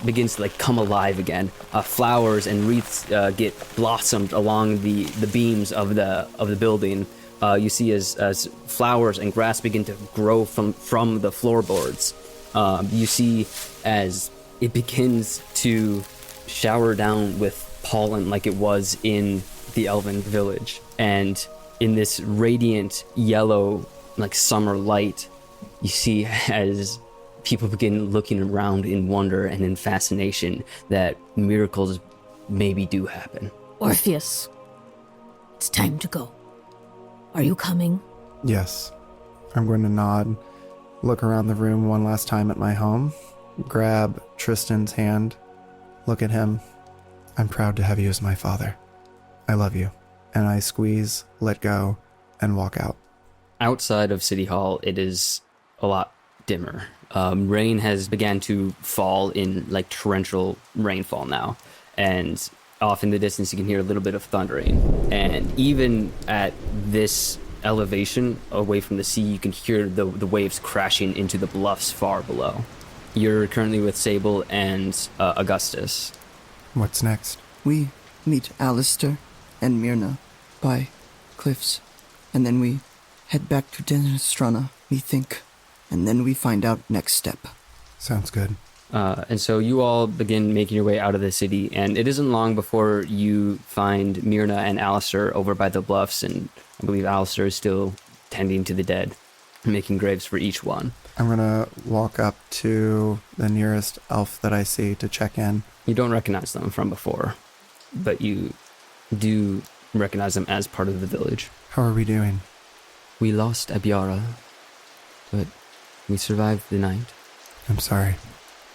begins to like come alive again. Flowers and wreaths get blossomed along the beams of the building. You see as flowers and grass begin to grow from the floorboards. You see as it begins to shower down with pollen like it was in the elven village. And in this radiant yellow like summer light, you see as people begin looking around in wonder and in fascination that miracles maybe do happen. Orpheus, it's time to go. Are you coming? Yes. I'm going to nod, look around the room one last time at my home, grab Tristan's hand, look at him. I'm proud to have you as my father. I love you. And I squeeze, let go, and walk out. Outside of City Hall, it is a lot dimmer. Rain has began to fall in like torrential rainfall now. And off in the distance, you can hear a little bit of thundering. And even at this elevation away from the sea, you can hear the waves crashing into the bluffs far below. You're currently with Sable and Augustus. What's next? We meet Alistair and Myrna by cliffs, and then we head back to Denestrana, we think, and then we find out next step. Sounds good. And so you all begin making your way out of the city, and it isn't long before you find Myrna and Alistair over by the bluffs, and I believe Alistair is still tending to the dead, making graves for each one. I'm going to walk up to the nearest elf that I see to check in. You don't recognize them from before, but you do recognize them as part of the village. How are we doing? We lost Abiara, but we survived the night. I'm sorry.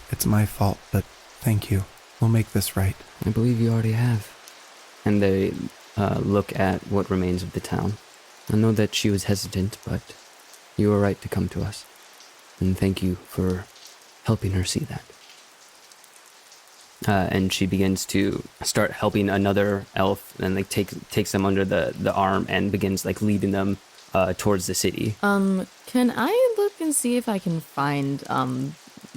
It's my fault, but thank you. We'll make this right. I believe you already have. And they look at what remains of the town. I know that she was hesitant, but you were right to come to us. And thank you for helping her see that. And she begins to start helping another elf and like takes them under the arm and begins like leading them towards the city. Can I look and see if I can find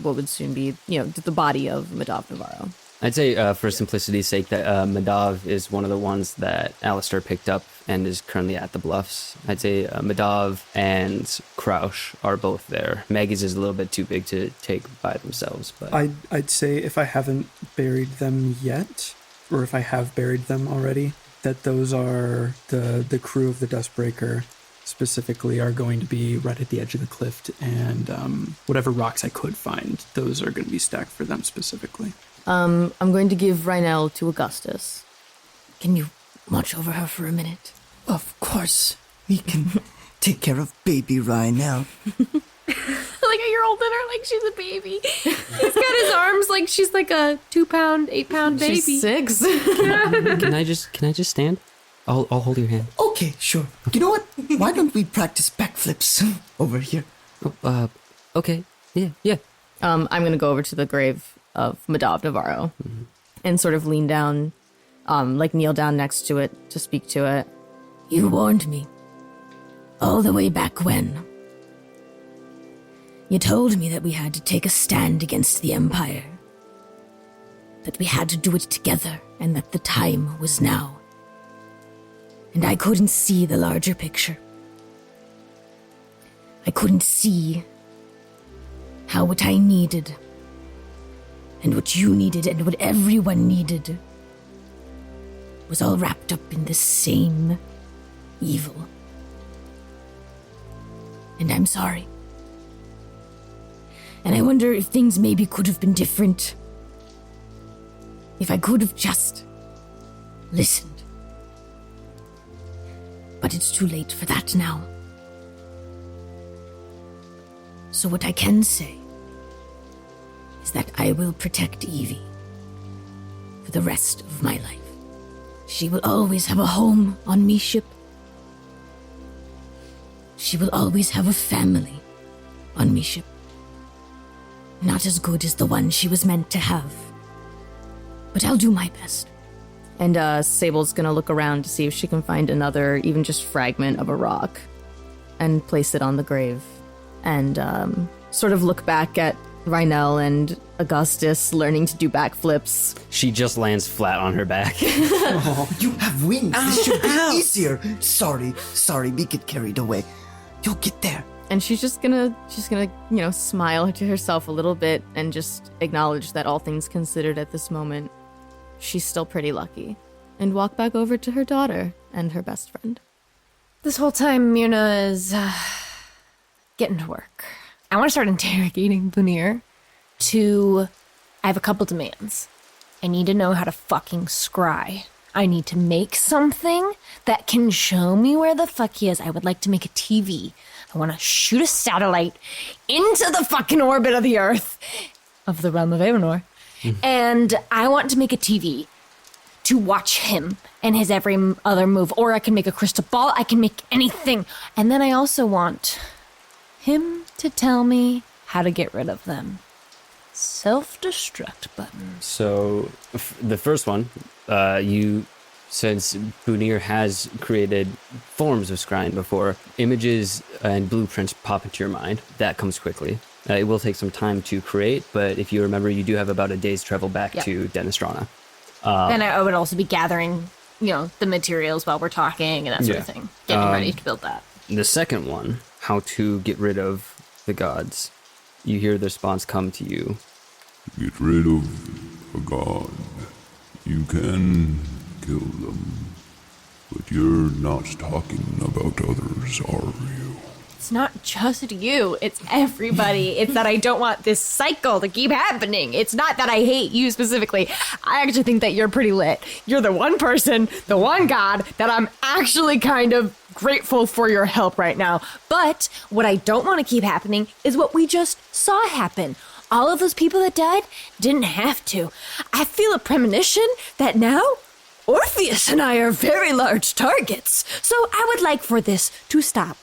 what would soon be, the body of Madav Navarro? I'd say for simplicity's sake that Madav is one of the ones that Alistair picked up and is currently at the Bluffs. I'd say Madav and Crouch are both there. Maggie's is a little bit too big to take by themselves. But I'd say if I haven't buried them yet, or if I have buried them already, that those are the crew of the Dustbreaker specifically are going to be right at the edge of the cliff, and whatever rocks I could find, those are going to be stacked for them specifically. I'm going to give Ranallo to Augustus. Can you watch over her for a minute? Of course, we can take care of baby Ranallo. Like you're holding her like she's a baby. He's got his arms like she's like a 2-pound, 8-pound baby. She's 6. Can I just stand? I'll hold your hand. Okay, sure. You know what? Why don't we practice backflips over here? Okay. Yeah. I'm going to go over to the grave of Madav Navarro and sort of lean down, kneel down next to it to speak to it. You warned me. All the way back when. You told me that we had to take a stand against the Empire. That we had to do it together, and that the time was now. And I couldn't see the larger picture. I couldn't see how what I needed, and what you needed, and what everyone needed, was all wrapped up in the same evil. And I'm sorry. And I wonder if things maybe could have been different. If I could have just listened. But it's too late for that now. So what I can say is that I will protect Evie for the rest of my life. She will always have a home on me ship. She will always have a family on me ship. Not as good as the one she was meant to have. But I'll do my best. And Sable's going to look around to see if she can find another, even just fragment of a rock, and place it on the grave. And sort of look back at Rhinell and Augustus learning to do backflips. She just lands flat on her back. Oh, you have wings. This should be easier. Sorry, we get carried away. You'll get there. And she's gonna, smile to herself a little bit and just acknowledge that all things considered at this moment, she's still pretty lucky. And walk back over to her daughter and her best friend. This whole time, Myrna is getting to work. I want to start interrogating Bunir I have a couple demands. I need to know how to fucking scry. I need to make something that can show me where the fuck he is. I would like to make a TV. I want to shoot a satellite into the fucking orbit of the Earth, of the realm of Avenor. And I want to make a TV to watch him and his every other move. Or I can make a crystal ball. I can make anything. And then I also want him to tell me how to get rid of them. Self-destruct button. So the first one, since Bunir has created forms of scrying before, images and blueprints pop into your mind. That comes quickly. It will take some time to create, but if you remember, you do have about a day's travel back to Denistrana. Then I would also be gathering, the materials while we're talking and that sort of thing. Getting ready to build that. The second one, how to get rid of the gods. You hear the response come to you. Get rid of a god. You can kill them, but you're not talking about others, are you? It's not just you, it's everybody. It's that I don't want this cycle to keep happening. It's not that I hate you specifically. I actually think that you're pretty lit. You're the one person, the one god that I'm actually kind of grateful for your help right now. But what I don't want to keep happening is what we just saw happen. All of those people that died didn't have to. I feel a premonition that now Orpheus and I are very large targets, so I would like for this to stop.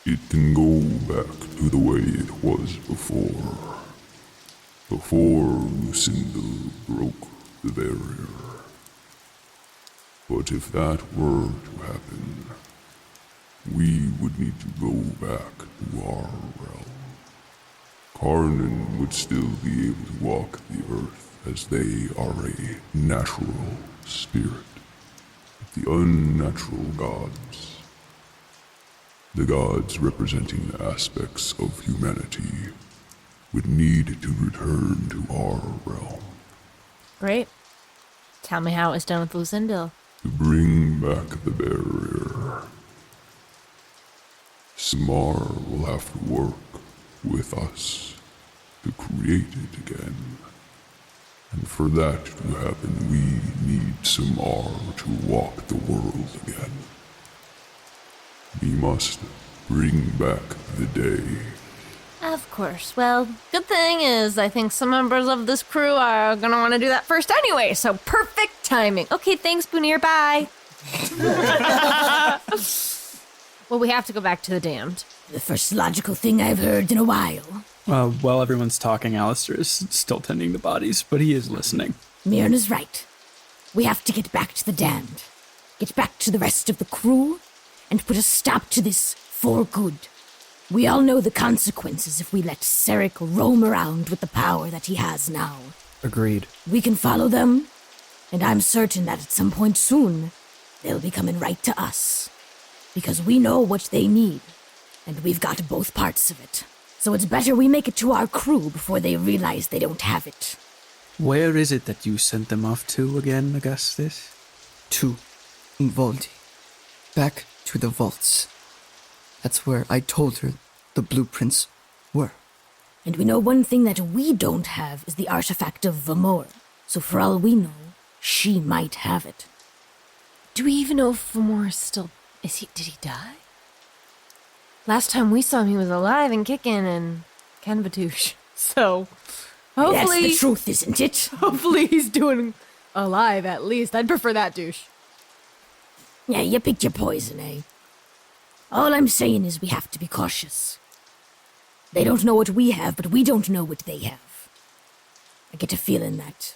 It can go back to the way it was before. Before Lucinda broke the barrier. But if that were to happen, we would need to go back to our realm. Karnan would still be able to walk the earth as they are a natural spirit. But the unnatural gods, the gods representing aspects of humanity, would need to return to our realm. Great. Tell me how it was done with Lucinda. To bring back the barrier, Samar will have to work with us to create it again. And for that to happen, we need Samar to walk the world again. We must bring back the day. Of course. Well, good thing is I think some members of this crew are going to want to do that first anyway, so perfect timing. Okay, thanks, Boonier. Bye. Well, we have to go back to the damned. The first logical thing I've heard in a while. While everyone's talking, Alistair is still tending to bodies, but he is listening. Myrna's right. We have to get back to the damned. Get back to the rest of the crew, and put a stop to this for good. We all know the consequences if we let Sarek roam around with the power that he has now. Agreed. We can follow them, and I'm certain that at some point soon, they'll be coming right to us. Because we know what they need, and we've got both parts of it. So it's better we make it to our crew before they realize they don't have it. Where is it that you sent them off to again, Augustus? To Voldi. Back to the vaults. That's where I told her the blueprints were. And we know one thing that we don't have is the artifact of Vamor. So for all we know, she might have it. Do we even know if Vamor is still... Did he die? Last time we saw him, he was alive and kicking and Canvatouche. So, hopefully... That's the truth, isn't it? Hopefully he's doing alive, at least. I'd prefer that, douche. Yeah, you picked your poison, eh? All I'm saying is we have to be cautious. They don't know what we have, but we don't know what they have. I get a feeling that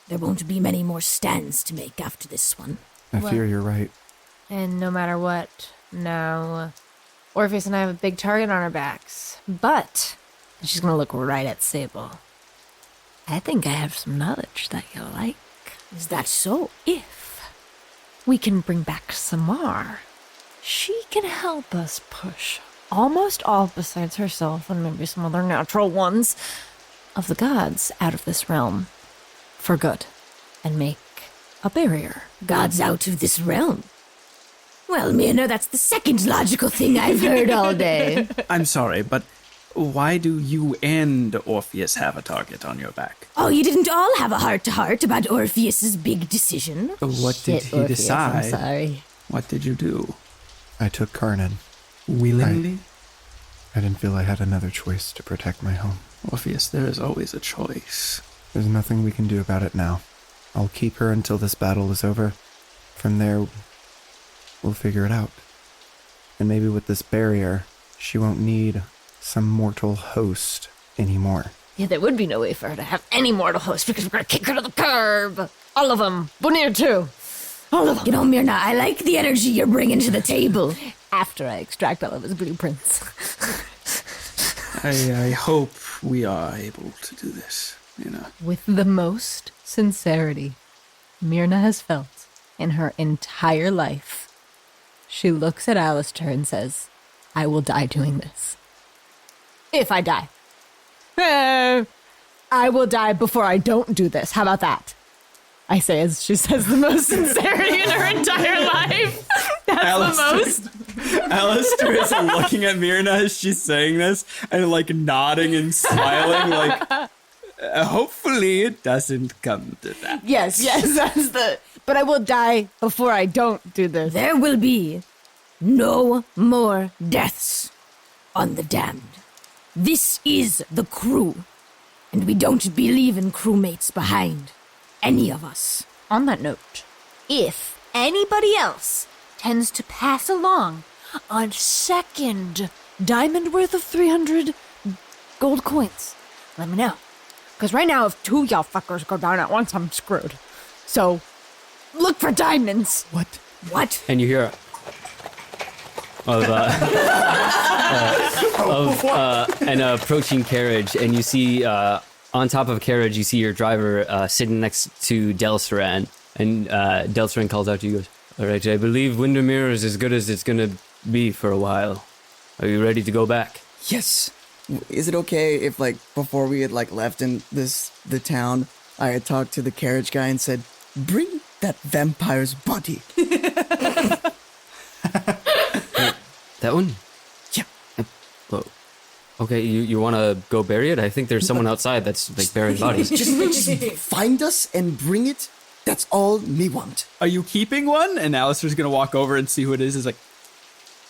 there won't be many more stands to make after this one. I fear you're right. And no matter what, now Orpheus and I have a big target on our backs. But she's going to look right at Sable. I think I have some knowledge that you'll like. Is that so? If we can bring back Samar, she can help us push almost all besides herself and maybe some other natural ones of the gods out of this realm for good and make a barrier. Gods out of this realm? Well, Myrna, that's the second logical thing I've heard all day. I'm sorry, but why do you and Orpheus have a target on your back? Oh, you didn't all have a heart-to-heart about Orpheus's big decision? What did he Orpheus, decide? I'm sorry. What did you do? I took Karnan. Willingly? I didn't feel I had another choice to protect my home. Orpheus, there is always a choice. There's nothing we can do about it now. I'll keep her until this battle is over. From there, we'll figure it out. And maybe with this barrier, she won't need some mortal host anymore. Yeah, there would be no way for her to have any mortal host because we're going to kick her to the curb. All of them. Bonnier too. All of them. You know, Myrna, I like the energy you're bringing to the table. After I extract all of his blueprints. I hope we are able to do this, With the most sincerity Myrna has felt in her entire life, she looks at Alistair and says, I will die doing this. If I die. I will die before I don't do this. How about that? I say as she says the most sincerity in her entire life. That's the most. Alistair is looking at Myrna as she's saying this and nodding and smiling hopefully it doesn't come to that. Yes, that's the... But I will die before I don't do this. There will be no more deaths on the damned. This is the crew, and we don't believe in crewmates behind any of us. On that note, if anybody else tends to pass along a second diamond worth of 300 gold coins, let me know. Because right now, if 2 y'all fuckers go down at once, I'm screwed. So, look for diamonds. What? And you hear an approaching carriage, and you see on top of a carriage, you see your driver sitting next to Delsaran, and Delsaran calls out to you, goes, "All right, I believe Windemere is as good as it's gonna be for a while. Are you ready to go back?" Yes. Is it okay if, like, before we had, like, left in the town, I had talked to the carriage guy and said, "Bring that vampire's body." That one? Yeah. Well, okay, you want to go bury it? I think there's someone outside that's like burying bodies. Just find us and bring it. That's all me want. Are you keeping one? And Alistair's gonna walk over and see who it is. Is like,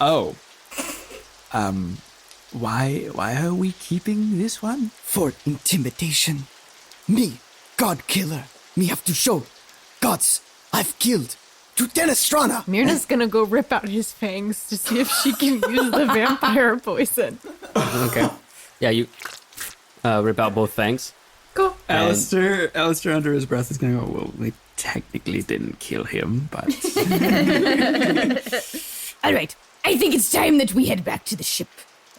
oh, why are we keeping this one? For intimidation. Me, God killer. Me have to show gods I've killed to Denestrana. Myrna's gonna go rip out his fangs to see if she can use the vampire poison. Okay. Yeah, you rip out both fangs. Cool. Alistair under his breath is gonna go, well, we technically didn't kill him, but... All right, I think it's time that we head back to the ship.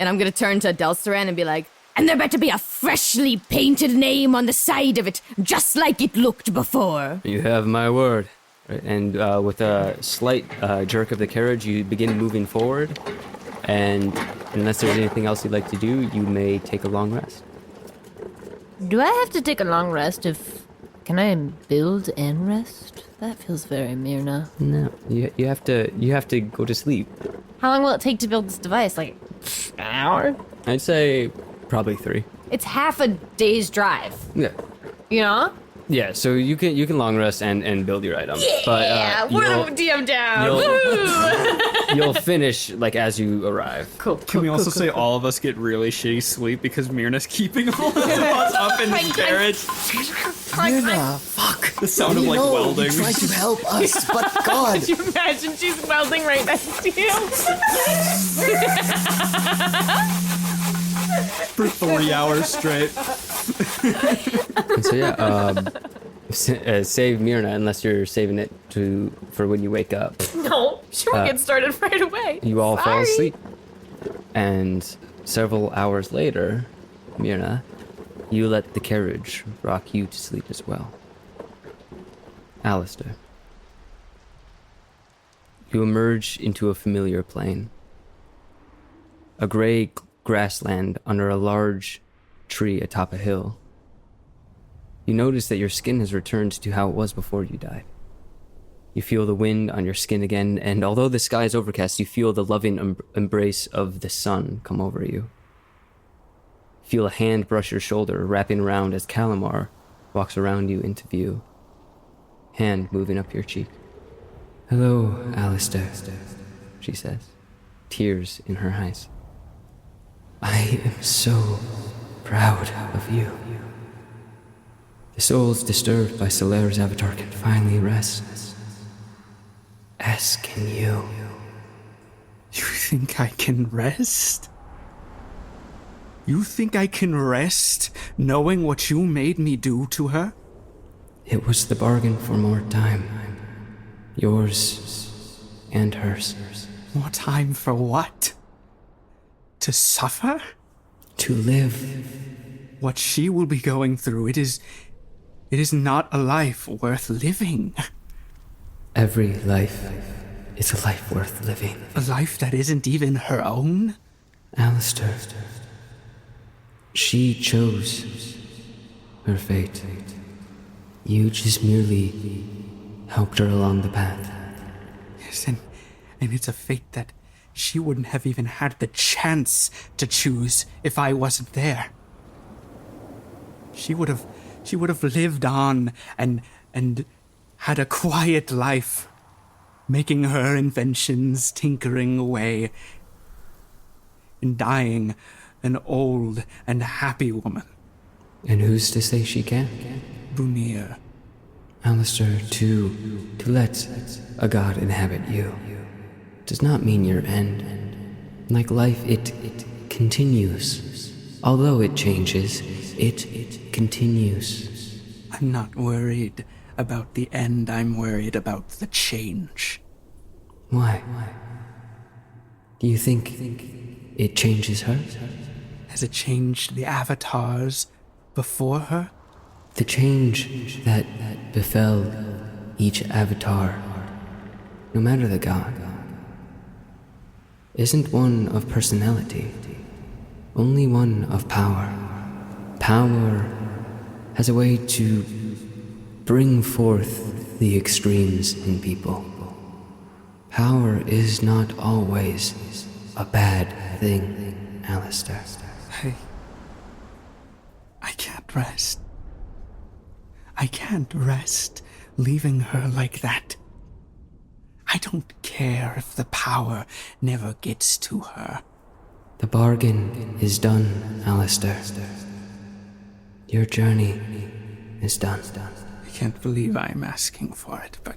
And I'm gonna turn to Delsaran and be like, And there better be a freshly painted name on the side of it, just like it looked before. You have my word. Right, and with a slight jerk of the carriage, you begin moving forward. And unless there's anything else you'd like to do, you may take a long rest. Do I have to take a long rest if... Can I build and rest? That feels very Myrna. No, you have to go to sleep. How long will it take to build this device? Like, an hour? I'd say probably 3. It's half a day's drive. Yeah. You know? Yeah, so you can long rest and build your item. Yeah, But, we're DM down. you'll finish like as you arrive. Cool. Can we also say all of us get really shitty sleep because Myrna's keeping all of us up in the carriage? Myrna, fuck. The sound of like welding. Try to help us, but God. Could you imagine she's welding right next to you? For 3 hours straight. And so yeah, save Myrna unless you're saving it for when you wake up. No, she won't get started right away. You all fall Sorry. asleep. And several hours later, Myrna, you let the carriage rock you to sleep as well. Alistair. You emerge into a familiar plain. A gray grassland under a large tree atop a hill. You notice that your skin has returned to how it was before you died. You feel the wind on your skin again, and although the sky is overcast, you feel the loving embrace of the sun come over you. Feel a hand brush your shoulder, wrapping around as Calamar walks around you into view. Hand moving up your cheek. "Hello, Alistair," she says, tears in her eyes. "I am so proud of you. The souls disturbed by Solaire's avatar can finally rest. As can you." You think I can rest? You think I can rest knowing what you made me do to her? It was the bargain for more time. Yours and hers. More time for what? To suffer? To live. What she will be going through, it is not a life worth living. Every life is a life worth living. A life that isn't even her own? Alistair. She chose her fate. You just merely helped her along the path. Yes, and it's a fate that she wouldn't have even had the chance to choose if I wasn't there. She would have lived on and had a quiet life, making her inventions, tinkering away, and dying an old and happy woman. And who's to say she can't? Bunir. Alistair, to let a god inhabit you does not mean your end. Like life, it continues. Although it changes, it continues. I'm not worried about the end, I'm worried about the change. Why? Do you think it changes her? Has it changed the avatars before her? The change that befell each avatar, no matter the god, isn't one of personality, only one of power. Power has a way to bring forth the extremes in people. Power is not always a bad thing, Alistair. I can't rest. I can't rest leaving her like that. I don't care if the power never gets to her. The bargain is done, Alistair. Your journey is done. I can't believe I'm asking for it, but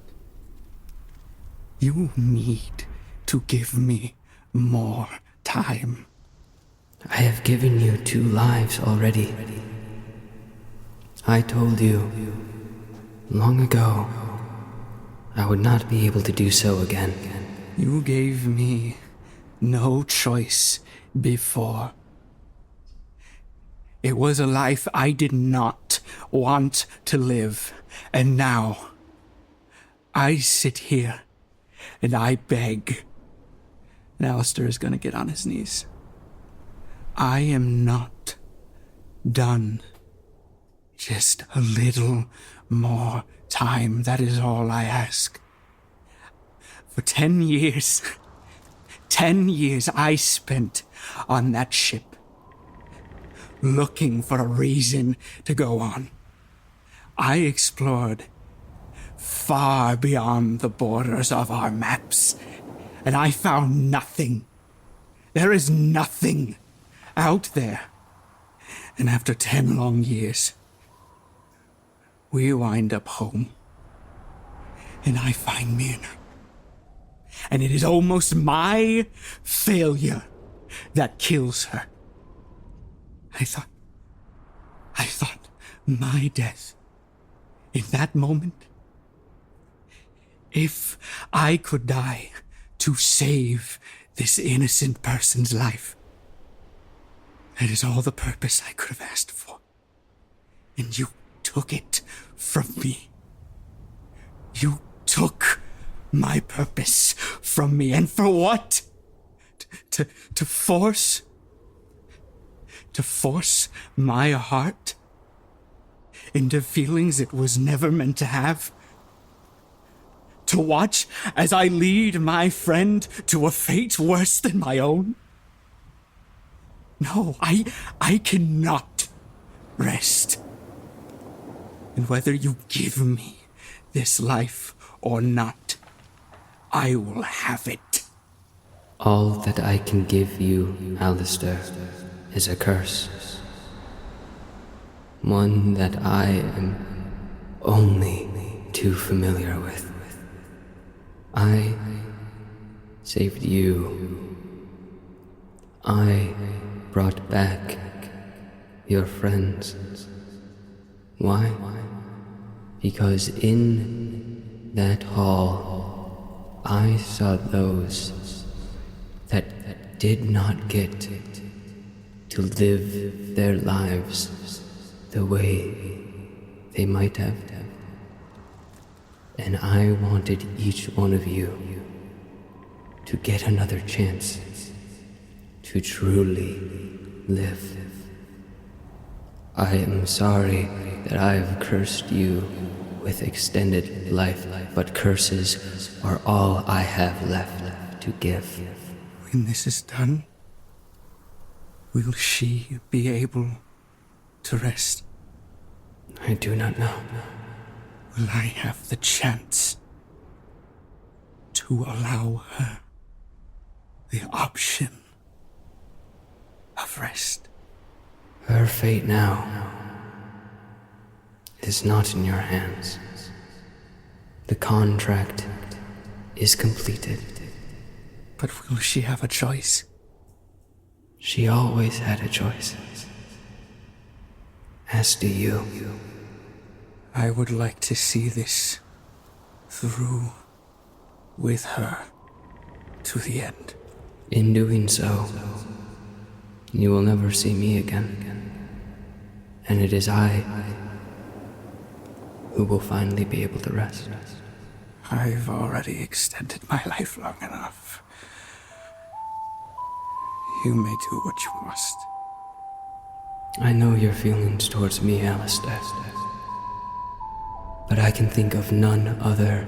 you need to give me more time. I have given you 2 lives already. I told you long ago I would not be able to do so again. You gave me no choice before. It was a life I did not want to live, and now I sit here and I beg. And Alistair is going to get on his knees. I am not done. Just a little more time, that is all I ask. For 10 years, 10 years I spent on that ship, looking for a reason to go on. I explored far beyond the borders of our maps, and I found nothing. There is nothing out there. And after 10 long years, we wind up home, and I find Myrna. And it is almost my failure that kills her. I thought my death in that moment, if I could die to save this innocent person's life, that is all the purpose I could have asked for. And you took it from me. You took my purpose from me. And for what? To force my heart into feelings it was never meant to have? To watch as I lead my friend to a fate worse than my own? No, I cannot rest. And whether you give me this life or not, I will have it. All that I can give you, Alistair, is a curse. One that I am only too familiar with. I saved you. I brought back your friends. Why? Because in that hall, I saw those that did not get to live their lives the way they might have. And I wanted each one of you to get another chance to truly live. I am sorry that I have cursed you with extended life, but curses are all I have left to give. When this is done, will she be able to rest? I do not know. Will I have the chance to allow her the option of rest? Her fate now is not in your hands. The contract is completed. But will she have a choice? She always had a choice. As do you. I would like to see this through with her to the end. In doing so, you will never see me again. And it is I who will finally be able to rest. I've already extended my life long enough. You may do what you must. I know your feelings towards me, Alistair. But I can think of none other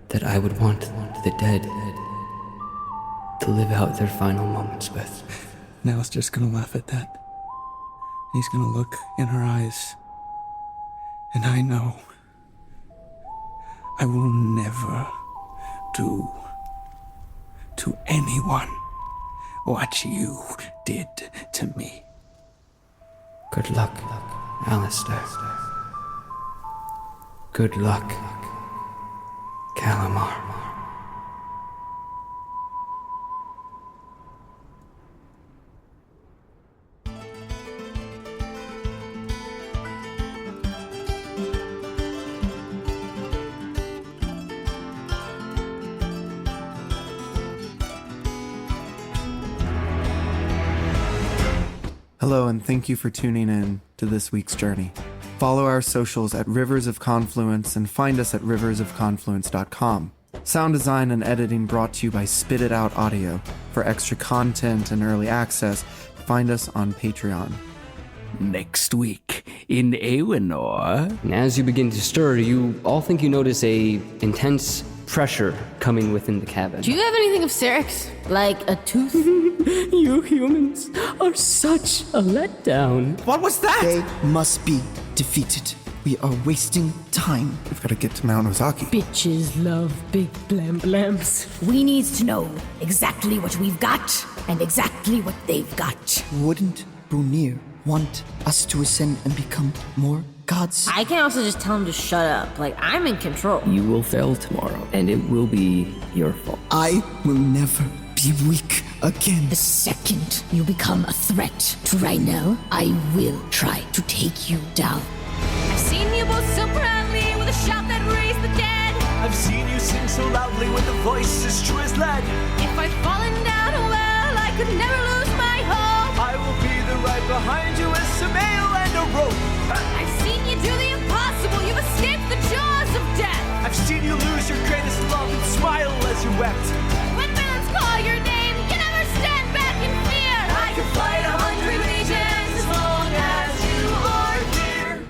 that I would want the dead to live out their final moments with. And Alistair's gonna laugh at that. He's gonna look in her eyes. And I know I will never do to anyone what you did to me. Good luck, Alistair. Good luck, Calamar. Hello, and thank you for tuning in to this week's journey. Follow our socials at Rivers of Confluence and find us at riversofconfluence.com. Sound design and editing brought to you by Spit It Out Audio. For extra content and early access, find us on Patreon. Next week in Ewenor. And as you begin to stir, you all think you notice a intense pressure coming within the cabin. Do you have anything of Syrinx? Like a tooth? You humans are such a letdown. What was that? They must be defeated. We are wasting time. We've got to get to Mount Ozaki. Bitches love big blam blams. We need to know exactly what we've got and exactly what they've got. Wouldn't Brunir want us to ascend and become more gods? I can also just tell him to shut up. Like, I'm in control. You will fail tomorrow, and it will be your fault. I will never be weak again. The second you become a threat to Ranallo, I will try to take you down. I've seen you both so proudly with a shout that raised the dead. I've seen you sing so loudly with a voice as true as lead. If I'd fallen down a well, I could never lose my hope. I will be there right behind you as a mail and a rope. I've seen you do the impossible. You've escaped the jaws of death. I've seen you lose your greatest love and smile as you wept. When villains call your name, you never stand back in fear. I can fight 100 legions as long as you are here.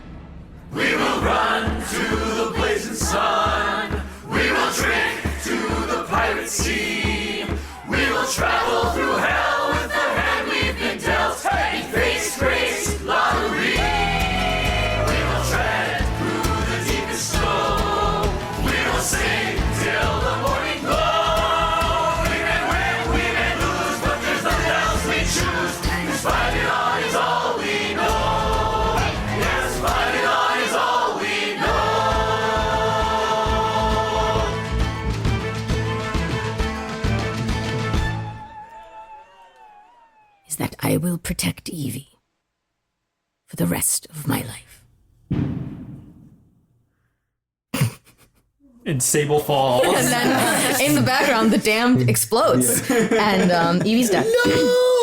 We will run to the blazing sun. We will drink to the pirate sea. We will travel through hell with the hand we've been dealt. And face grace lottery. We will tread through the deepest snow. We will sing till the morning glow. We may win, we may lose, but there's nothing else we choose. 'Cause fighting on is all we know. Yes, fighting on is all we know. Is that I will protect Evie for the rest of my life. And Sable falls. And then in the background, the dam explodes. And Evie's dead. No!